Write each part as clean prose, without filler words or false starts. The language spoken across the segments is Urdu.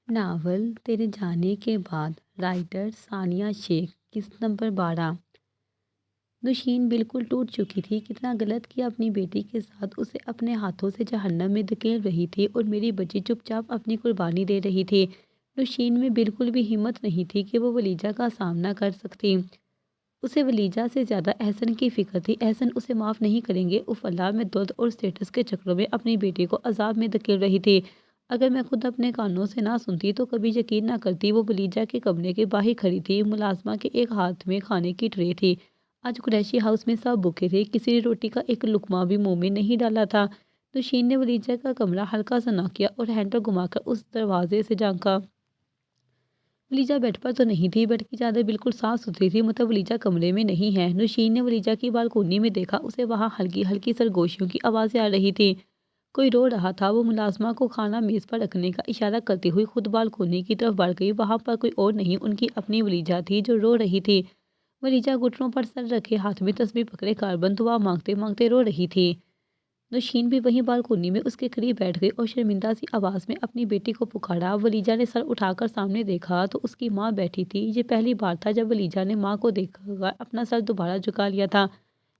ناول تیرے جانے کے بعد، رائٹر ثانیہ شیخ، قسط نمبر 12۔ نوشین بالکل ٹوٹ چکی تھی۔ کتنا غلط کیا اپنی بیٹی کے ساتھ، اسے اپنے ہاتھوں سے جہنم میں دھکیل رہی تھی اور میری بچی چپ چاپ اپنی قربانی دے رہی تھی۔ نوشین میں بالکل بھی ہمت نہیں تھی کہ وہ ولیجہ کا سامنا کر سکتی۔ اسے ولیجہ سے زیادہ احسن کی فکر تھی۔ احسن اسے معاف نہیں کریں گے۔ اف اللہ، میں دولت اور سٹیٹس کے چکروں میں اپنی بیٹی کو عذاب میں دھکیل رہی تھی۔ اگر میں خود اپنے کانوں سے نہ سنتی تو کبھی یقین نہ کرتی۔ وہ ولیجہ کے کمرے کے باہر کھڑی تھی۔ ملازمہ کے ایک ہاتھ میں کھانے کی ٹرے تھی۔ آج قریشی ہاؤس میں سب بھوکے تھے، کسی نے روٹی کا ایک لقمہ بھی منہ میں نہیں ڈالا تھا۔ نوشین نے ولیجہ کا کمرہ ہلکا سا نوک کیا اور ہینڈل گھما کر اس دروازے سے جھانکا۔ ولیجہ بیڈ پر تو نہیں تھی، بیڈ کی چادر بالکل صاف ستھری تھی، مطلب ولیجہ کمرے میں نہیں ہے۔ نوشین نے ولیجہ کی بالکونی میں دیکھا، اسے وہاں ہلکی ہلکی سرگوشیوں کی آوازیں آ رہی تھی۔ کوئی رو رہا تھا۔ وہ ملازمہ کو کھانا میز پر رکھنے کا اشارہ کرتی ہوئی خود بالکونی کی طرف بڑھ گئی۔ وہاں پر کوئی اور نہیں، ان کی اپنی ولیجہ تھی جو رو رہی تھی۔ ولیجہ گھٹنوں پر سر رکھے، ہاتھ میں تسبیح پکڑے کاربن دعا مانگتے مانگتے رو رہی تھی۔ نوشین بھی وہیں بالکونی میں اس کے قریب بیٹھ گئی اور شرمندہ سی آواز میں اپنی بیٹی کو پکارا۔ ولیجہ نے سر اٹھا کر سامنے دیکھا تو اس کی ماں بیٹھی تھی۔ یہ پہلی بار تھا جب ولیجہ نے ماں کو دیکھ کر اپنا سر دوبارہ جھکا لیا تھا۔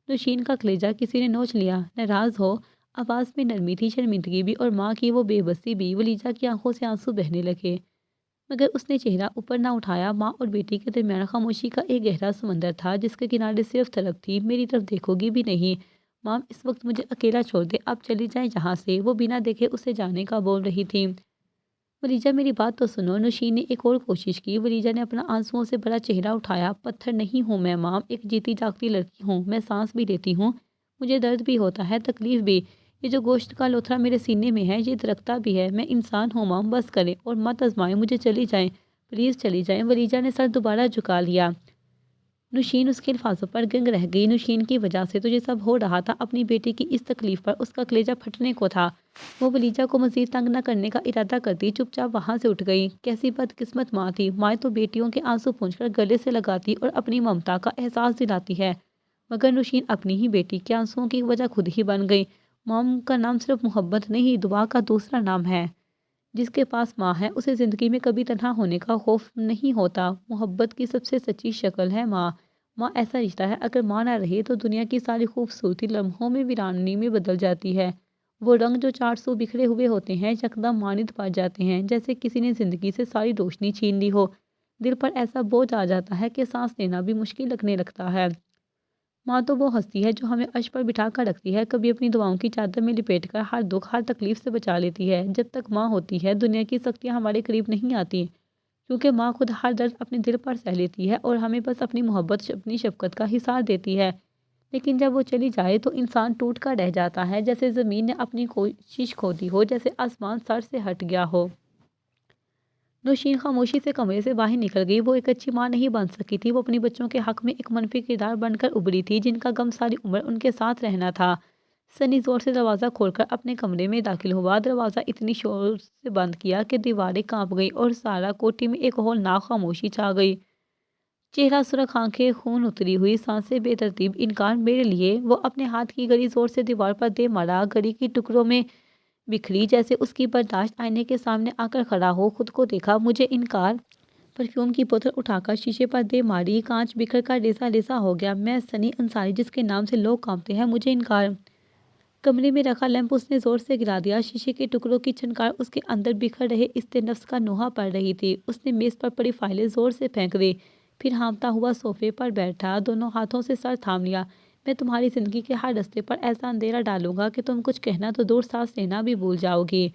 نوشین کا کلیجہ کسی نے نوچ لیا۔ ناراض ہو؟ آواز میں نرمی تھی، شرمندگی بھی اور ماں کی وہ بے بسی بھی۔ ولیجہ کی آنکھوں سے آنسو بہنے لگے، مگر اس نے چہرہ اوپر نہ اٹھایا۔ ماں اور بیٹی کے درمیان خاموشی کا ایک گہرا سمندر تھا جس کے کنارے صرف طلب تھی۔ میری طرف دیکھو گی بھی نہیں؟ مام، اس وقت مجھے اکیلا چھوڑ دے، آپ چلی جائیں یہاں سے، وہ بنا دیکھے اسے جانے کا بول رہی تھی۔ ولیجہ میری بات تو سنو۔ نوشین نے ایک اور کوشش کی۔ ولیجہ نے اپنا آنسوؤں سے بڑا چہرہ اٹھایا۔ پتھر نہیں ہوں میں مام، ایک جیتی جاگتی لڑکی ہوں۔ میں سانس بھی لیتی ہوں، مجھے درد بھی ہوتا ہے، تکلیف بھی۔ یہ جو گوشت کا لوتھڑا میرے سینے میں ہے یہ درختہ بھی ہے۔ میں انسان ہوں مام، بس کریں اور مت آزمائیں مجھے، چلی جائیں پلیز، چلی جائیں۔ ولیجہ نے سر دوبارہ جھکا لیا۔ نوشین اس کے الفاظوں پر گنگ رہ گئی۔ نوشین کی وجہ سے تو یہ سب ہو رہا تھا، اپنی بیٹی کی اس تکلیف پر اس کا کلیجہ پھٹنے کو تھا۔ وہ ولیجہ کو مزید تنگ نہ کرنے کا ارادہ کرتی چپ چاپ وہاں سے اٹھ گئی۔ کیسی بدقسمت ماں تھی! مائیں تو بیٹیوں کے آنسو پونچھ کر گلے سے لگاتی اور اپنی ممتا کا احساس دلاتی ہے، مگر نوشین اپنی ہی بیٹی کے آنسوؤں کی وجہ خود ہی بن گئی۔ موم کا نام صرف محبت نہیں، دعا کا دوسرا نام ہے۔ جس کے پاس ماں ہے اسے زندگی میں کبھی تنہا ہونے کا خوف نہیں ہوتا۔ محبت کی سب سے سچی شکل ہے ماں۔ ماں ایسا رشتہ ہے، اگر ماں نہ رہے تو دنیا کی ساری خوبصورتی لمحوں میں ویرانی میں بدل جاتی ہے۔ وہ رنگ جو چار سو بکھرے ہوئے ہوتے ہیں یکدم ماند پڑ جاتے ہیں، جیسے کسی نے زندگی سے ساری روشنی چھین لی ہو۔ دل پر ایسا بوجھ آ جاتا ہے کہ سانس لینا بھی مشکل لگنے لگتا ہے۔ ماں تو وہ ہستی ہے جو ہمیں عرش پر بٹھا کر رکھتی ہے، کبھی اپنی دعاؤں کی چادر میں لپیٹ کر ہر دکھ ہر تکلیف سے بچا لیتی ہے۔ جب تک ماں ہوتی ہے دنیا کی سختیاں ہمارے قریب نہیں آتی، کیونکہ ماں خود ہر درد اپنے دل پر سہ لیتی ہے اور ہمیں بس اپنی محبت، اپنی شفقت کا حصار دیتی ہے۔ لیکن جب وہ چلی جائے تو انسان ٹوٹ کر رہ جاتا ہے، جیسے زمین نے اپنی کوشش کھو دی ہو، جیسے آسمان سر سے ہٹ گیا ہو۔ نوشین خاموشی سے کمرے سے باہر نکل گئی۔ وہ ایک اچھی ماں نہیں بن سکی تھی، وہ اپنی بچوں کے حق میں ایک منفی کردار بن کر ابھری تھی جن کا غم ساری عمر ان کے ساتھ رہنا تھا۔ سنی زور سے دروازہ کھول کر اپنے کمرے میں داخل ہوا۔ دروازہ اتنی شور سے بند کیا کہ دیواریں کانپ گئی اور سارا کوٹھی میں ایک ہولناک خاموشی چھا گئی۔ چہرہ سرخ، آنکھیں خون اتری ہوئی، سانسیں بے ترتیب۔ انکار میرے لیے؟ وہ اپنے ہاتھ کی گھڑی زور سے دیوار پر دے مارا، گھڑی کی ٹکڑوں میں بکھری جیسے اس کی برداشت آئینے کے سامنے آ کر کھڑا ہو، خود کو دیکھا۔ مجھے انکار؟ پرفیوم کی بوتل اٹھا کر شیشے پر دے ماری، کانچ بکھر کر ریزہ ریزہ ہو گیا۔ میں سنی انصاری جس کے نام سے لوگ کانپتے ہیں، مجھے انکار؟ کمرے میں رکھا لیمپ اس نے زور سے گرا دیا۔ شیشے کے ٹکڑوں کی چھنکار اس کے اندر بکھر رہے است نفس کا نوحہ پڑ رہی تھی۔ اس نے میز پر پڑی فائلیں زور سے پھینک دی، پھر ہانپتا ہوا صوفے پر بیٹھا، دونوں ہاتھوں سے سر تھام لیا۔ میں تمہاری زندگی کے ہر رستے پر ایسا اندھیرا ڈالوں گا کہ تم کچھ کہنا تو دور، سانس لینا بھی بھول جاؤ گی۔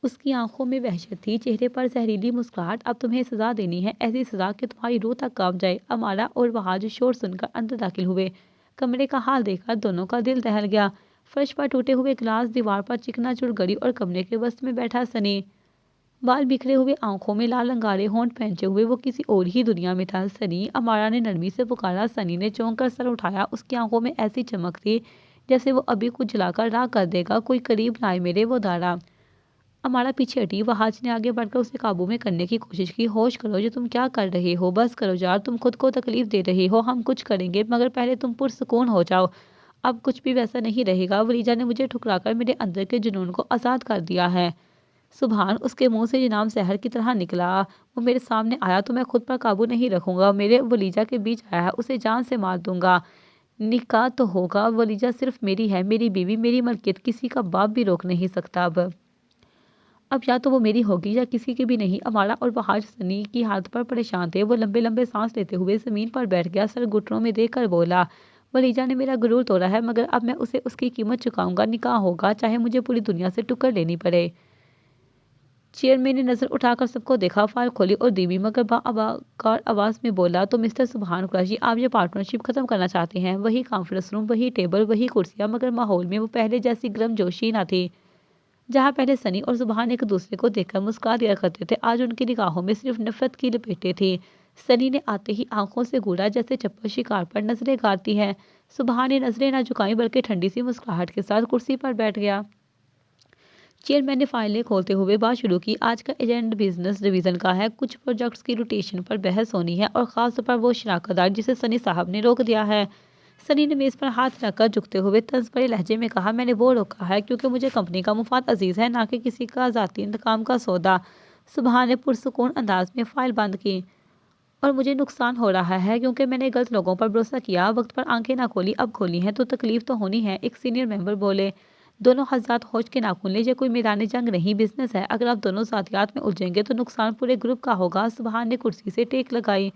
اس کی آنکھوں میں وحشت تھی، چہرے پر زہریلی مسکراہٹ۔ اب تمہیں سزا دینی ہے، ایسی سزا کہ تمہاری روح تک کانپ جائے۔ امارا اور وہاج شور سن کر اندر داخل ہوئے۔ کمرے کا حال دیکھ کر دونوں کا دل دہل گیا۔ فرش پر ٹوٹے ہوئے گلاس، دیوار پر چکنا چور گھڑی اور کمرے کے وسط میں بیٹھا سنی، بال بکھرے ہوئے، آنکھوں میں لال انگارے، ہونٹ پہنچے ہوئے، وہ کسی اور ہی دنیا میں تھا۔ سنی! امارا نے نرمی سے پکارا۔ سنی نے چونک کر سر اٹھایا۔ اس کی آنکھوں میں ایسی چمک تھی جیسے وہ ابھی کچھ جلا کر راکھ کر دے گا۔ کوئی قریب لائے میرے، وہ دھاڑا۔ امارا پیچھے ہٹی۔ وہاج نے آگے بڑھ کر اسے قابو میں کرنے کی کوشش کی۔ ہوش کرو، یہ تم کیا کر رہے ہو؟ بس کرو یار، تم خود کو تکلیف دے رہے ہو۔ ہم کچھ کریں گے، مگر پہلے تم پرسکون ہو جاؤ۔ اب کچھ بھی ویسا نہیں رہے گا۔ ولیجہ نے مجھے ٹھکرا کر میرے اندر کے جنون کو آزاد کر دیا ہے۔ سبحان اس کے منہ سے یہ نام زہر کی طرح نکلا۔ وہ میرے سامنے آیا تو میں خود پر قابو نہیں رکھوں گا، میرے ولیجہ کے بیچ آیا ہے، اسے جان سے مار دوں گا۔ نکاح تو ہوگا، ولیجہ صرف میری ہے، میری بیوی، میری ملکیت، کسی کا باپ بھی روک نہیں سکتا۔ اب یا تو وہ میری ہوگی یا کسی کی بھی نہیں۔ امارا اور بہاج سنی کی حالت پر پریشان تھے۔ وہ لمبے لمبے سانس لیتے ہوئے زمین پر بیٹھ گیا، سر گھٹنوں میں دے کر بولا، ولیجہ نے میرا غرور توڑا ہے، مگر اب میں اسے اس کی قیمت چکاؤں گا۔ نکاح ہوگا، چاہے مجھے پوری دنیا سے ٹکر لینی پڑے۔ چیئرمین نے نظر اٹھا کر سب کو دیکھا، فائل کھولی اور دیوی، مگر باوقار آواز میں بولا، تو مسٹر سبحان قریشی، آپ یہ پارٹنرشپ ختم کرنا چاہتے ہیں؟ وہی کانفرنس روم، وہی ٹیبل، وہی کرسیاں، مگر ماحول میں وہ پہلے جیسی گرم جوشی نہ تھی۔ جہاں پہلے سنی اور سبحان ایک دوسرے کو دیکھ کر مسکرا دیا کرتے تھے، آج ان کی نگاہوں میں صرف نفرت کی لپیٹیں تھیں۔ سنی نے آتے ہی آنکھوں سے گھورا جیسے چپل شکار پر نظریں گارتی ہے۔ سبحان نے نظریں نہ جھکائیں بلکہ ٹھنڈی سی مسکراہٹ کے ساتھ کرسی پر بیٹھ گیا۔ چیئرمین نے فائلیں کھولتے ہوئے بات شروع کی، آج کا ایجنڈا بزنس ڈویژن کا ہے، کچھ پروجیکٹس کی روٹیشن پر بحث ہونی ہے، اور خاص طور پر وہ شراکت دار جسے سنی صاحب نے روک دیا ہے۔ سنی نے میز پر ہاتھ رکھ کر جھکتے ہوئے طنز بھرے لہجے میں کہا، میں نے وہ روکا ہے کیونکہ مجھے کمپنی کا مفاد عزیز ہے، نہ کہ کسی کا ذاتی انتقام کا سودا۔ سبحان نے پرسکون انداز میں فائل بند کی۔ اور مجھے نقصان ہو رہا ہے کیونکہ میں نے غلط لوگوں پر بھروسہ کیا، وقت پر آنکھیں نہ کھولی، اب کھولی ہیں تو تکلیف تو ہونی ہے، ایک سینئر ممبر بولے۔ دونوں حضرات ہوش کے ناخن لیں، یہ کوئی میدان جنگ نہیں، بزنس ہے، اگر آپ دونوں ذاتیات میں الجھیں گے تو نقصان پورے گروپ کا ہوگا۔ سبحان نے کرسی سے ٹیک لگائی،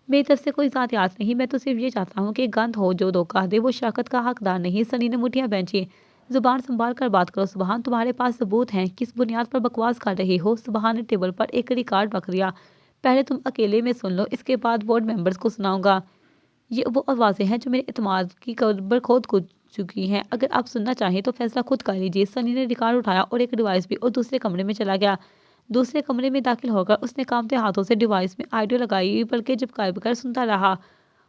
میری طرف سے کوئی ذاتیات نہیں، میں تو صرف یہ چاہتا ہوں کہ گند ہو جو دھوکہ دے وہ شراکت کا حقدار نہیں۔ سنی نے مٹھیاں بینچی، زبان سنبھال کر بات کرو سبحان، تمہارے پاس ثبوت ہیں، کس بنیاد پر بکواس کر رہے ہو؟ سبحان نے ٹیبل پر ایک ریکارڈ رکھ دیا، پہلے تم اکیلے میں سن لو، اس کے بعد بورڈ ممبرز کو سناؤں گا۔ یہ وہ آوازیں ہیں جو میرے اعتماد کی قبر کھود چکی ہیں، اگر آپ سننا چاہیں تو فیصلہ خود کر لیجیے۔ سنی نے ریکارڈ اٹھایا اور ایک ڈیوائس بھی اور دوسرے کمرے میں چلا گیا۔ دوسرے کمرے میں داخل ہو کر اس نے کانپتے ہاتھوں سے ڈیوائس میں آڈیو لگائی، بلکہ جھپکائے بغیر سنتا رہا۔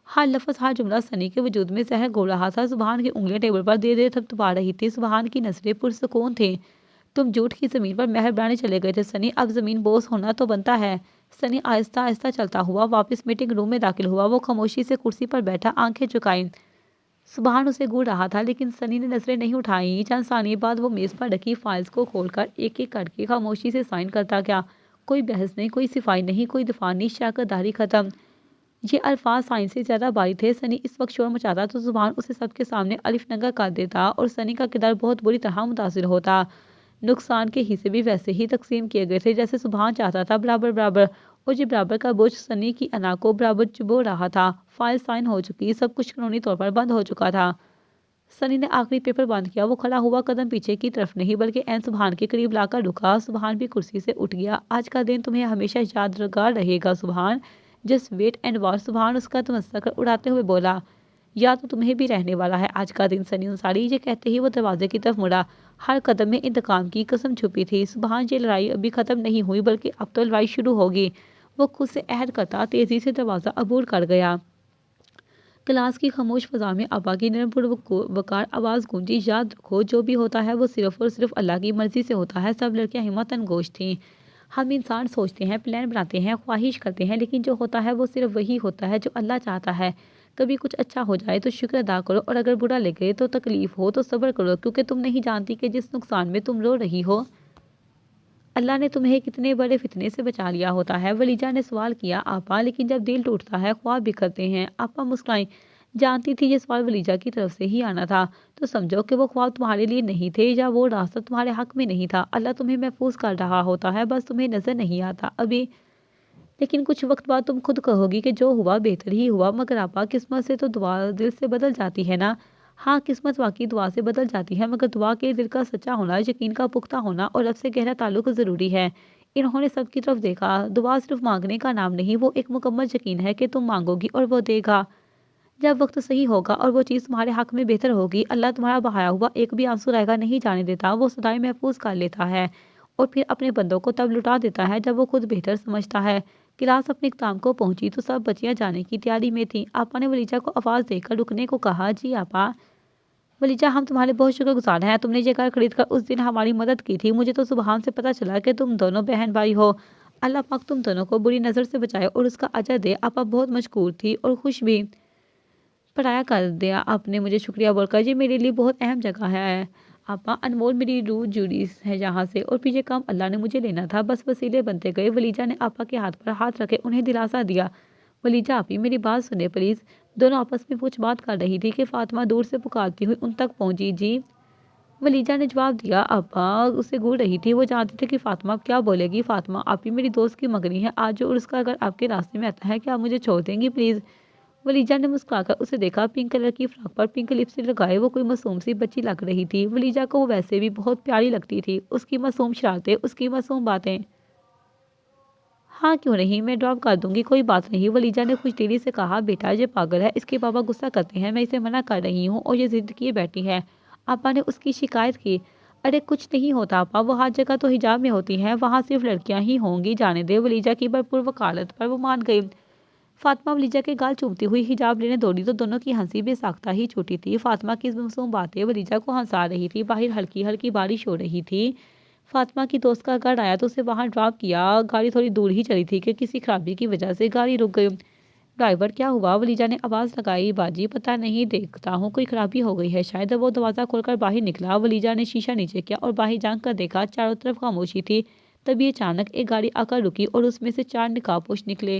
ہر لفظ، ہر جملہ سنی کے وجود میں زہر گھول رہا تھا۔ سبحان کی انگلیاں ٹیبل پر دھیرے دھیرے تھپتھپا رہی تھیں، سبحان کی نظریں پرسکون تھیں۔ تم جھوٹ کی زمین پر مہر بنانے چلے گئے تھے سنی، اب زمین بوس ہونا تو بنتا ہے۔ سنی آہستہ آہستہ چلتا ہوا واپس میٹنگ روم میں داخل ہوا، وہ خاموشی سے کرسی پر بیٹھا، آنکھیں جھکائیں۔ سبحان اسے گھور رہا تھا لیکن سنی نے نظریں نہیں اٹھائیں۔ چند ثانیے بعد وہ میز پر رکھی فائلز کو کھول کر ایک ایک کر کے خاموشی سے سائن کرتا گیا۔ کوئی بحث نہیں، کوئی صفائی نہیں، کوئی دفاع نہیں، شراکت داری ختم۔ یہ الفاظ سائن سے زیادہ باری تھے۔ سنی اس وقت شور مچاتا تو سبحان اسے سب کے سامنے الف ننگا کر دیتا اور سنی کا کردار بہت بری طرح متاثر ہوتا۔ نقصان کے حصے بھی ویسے ہی تقسیم کیے گئے تھے جیسے سبحان چاہتا تھا، برابر برابر، اور یہ برابر کا بوجھ سنی کی انا کو برابر چبو رہا تھا۔ فائل سائن ہو چکی، سب کچھ قانونی طور پر بند ہو چکا تھا۔ سنی نے آخری پیپر بند کیا، وہ کھڑا ہوا، قدم پیچھے کی طرف نہیں بلکہ عین سبحان کے قریب لا کر رکا۔ سبحان بھی کرسی سے اٹھ گیا، آج کا دن تمہیں ہمیشہ یادگار رہے گا سبحان، جسٹ ویٹ اینڈ واچ۔ سبحان اس کا تمسخر اڑاتے ہوئے بولا، یا تو تمہیں بھی رہنے والا ہے آج کا دن سنی انصاری۔ یہ کہتے ہی وہ دروازے کی طرف مڑا، ہر قدم میں انتقام کی قسم چھپی تھی۔ سبحان، یہ لڑائی ابھی ختم نہیں ہوئی بلکہ اب تو لڑائی شروع ہوگی۔ وہ خود سے عہد کرتا تیزی سے دروازہ عبور کر گیا۔ کلاس کی خاموش فضا میں ابا کی نرم پروقار آواز گونجی، یاد رکھو جو بھی ہوتا ہے وہ صرف اور صرف اللہ کی مرضی سے ہوتا ہے۔ سب لڑکیاں ہمت انگوش تھیں۔ ہم انسان سوچتے ہیں، پلان بناتے ہیں، خواہش کرتے ہیں، لیکن جو ہوتا ہے وہ صرف وہی ہوتا ہے جو اللہ چاہتا ہے۔ کبھی کچھ اچھا ہو جائے تو شکر ادا کرو، اور اگر برا لگے تو تکلیف ہو تو صبر کرو، کیونکہ تم نہیں جانتی کہ جس نقصان میں تم رو رہی ہو اللہ نے تمہیں کتنے بڑے فتنے سے بچا لیا ہوتا ہے۔ ولیجہ نے سوال کیا، آپا لیکن جب دل ٹوٹتا ہے خواب بکھرتے ہیں؟ آپا مسکرائیں، جانتی تھی یہ سوال ولیجہ کی طرف سے ہی آنا تھا، تو سمجھو کہ وہ خواب تمہارے لیے نہیں تھے یا وہ راستہ تمہارے حق میں نہیں تھا۔ اللہ تمہیں محفوظ کر رہا ہوتا ہے، بس تمہیں نظر نہیں آتا ابھی، لیکن کچھ وقت بعد تم خود کہو گی کہ جو ہوا بہتر ہی ہوا۔ مگر آپا قسمت سے تو دعا دل سے بدل جاتی ہے نا؟ ہاں، قسمت واقعی دعا سے بدل جاتی ہے، مگر دعا کے دل کا سچا ہونا، یقین کا پختہ ہونا اور رب سے گہرا تعلق ضروری ہے۔ انہوں نے سب کی طرف دیکھا، دعا صرف مانگنے کا نام نہیں، وہ ایک مکمل یقین ہے کہ تم مانگو گی اور وہ دے گا جب وقت صحیح ہوگا، اور وہ چیز تمہارے حق میں بہتر ہوگی۔ اللہ تمہارا بہایا ہوا ایک بھی آنسو رائگاں نہیں جانے دیتا، وہ سدائیں محفوظ کر لیتا ہے اور پھر اپنے بندوں کو تب لٹا دیتا ہے جب وہ خود بہتر سمجھتا ہے۔ کلاس اپنے اختتام کو پہنچی تو سب بچیاں جانے کی تیاری میں تھیں۔ آپا نے ولیجہ کو آواز دے کر رکنے کو کہا، جی آپا۔ ولیجہ، ہم تمہارے بہت شکر گزار ہیں، تم نے یہ گھر خرید کر اس دن ہماری مدد کی تھی۔ مجھے تو سبحان سے پتہ چلا کہ تم دونوں بہن بھائی ہو، اللہ پاک تم دونوں کو بری نظر سے بچائے اور اس کا اجر دے۔ آپا بہت مشکور تھی اور خوش بھی۔ پرایا کر دیا آپ نے مجھے شکریہ بول کر، یہ میرے لیے بہت اہم جگہ ہے آپا انمول میری روح جڑی ہے یہاں سے، اور پیچھے کام اللہ نے مجھے لینا تھا، بس وسیلے بنتے گئے۔ ولیجہ نے آپا کے ہاتھ پر ہاتھ رکھے انہیں دلاسا دیا۔ ولیجہ آپی میری بات سنیں پلیز۔ دونوں آپس میں کچھ بات کر رہی تھی کہ فاطمہ دور سے پکارتی ہوئی ان تک پہنچی۔ جی ولیجہ نے جواب دیا۔ آپا اسے گھور رہی تھی، وہ جانتی تھی کہ فاطمہ کیا بولے گی۔ فاطمہ آپی میری دوست کی منگنی ہے آج جو عرس کا، اگر آپ کے راستے میں آتا ہے کیا آپ مجھے چھوڑ دیں گی پلیز؟ ولیجہ نے مسکرا کر اسے دیکھا۔ پنک کلر کی فراک پر پنک لپسٹک لگائے وہ کوئی معصوم سی بچی لگ رہی تھی۔ ولیجہ کو وہ ویسے بھی بہت پیاری لگتی تھی، اس کی معصوم شرارتیں، اس کی معصوم باتیں۔ ہاں کیوں نہیں، میں ڈراپ کر دوں گی، کوئی بات نہیں، ولیجہ نے خوش دلی سے کہا۔ بیٹا یہ پاگل ہے، اس کے بابا غصہ کرتے ہیں، میں اسے منع کر رہی ہوں اور یہ ضد کیے بیٹھی ہے۔ آپا نے اس کی شکایت کی۔ ارے کچھ نہیں ہوتا آپا، وہ ہر جگہ تو حجاب میں ہوتی ہیں، وہاں صرف لڑکیاں ہی ہوں گی، جانے دے۔ ولیجہ کی بھرپور وکالت پر وہ مان گئی۔ فاطمہ ولیجہ کے گال چومتی ہوئی حجاب لینے دوڑی تو دونوں کی ہنسی بے ساختہ ہی چھوٹی تھی۔ فاطمہ کی معصوم باتیں ولیجہ کو ہنسا رہی تھی۔ باہر ہلکی ہلکی بارش ہو رہی تھی۔ فاطمہ کی دوست کا گھر آیا تو اسے وہاں ڈراپ کیا۔ گاڑی تھوڑی دور ہی چلی تھی کہ کسی خرابی کی وجہ سے گاڑی رک گئی۔ ڈرائیور کیا ہوا؟ ولیجہ نے آواز لگائی۔ باجی پتہ نہیں، دیکھتا ہوں کوئی خرابی ہو گئی ہے شاید۔ وہ دروازہ کھول کر باہر نکلا۔ ولیجہ نے شیشہ نیچے کیا اور باہر جھانک کر دیکھا، چاروں طرف خاموشی تھی۔ تبھی اچانک ایک گاڑی آ کر رکی اور اس میں سے 4 نقاب پوش نکلے۔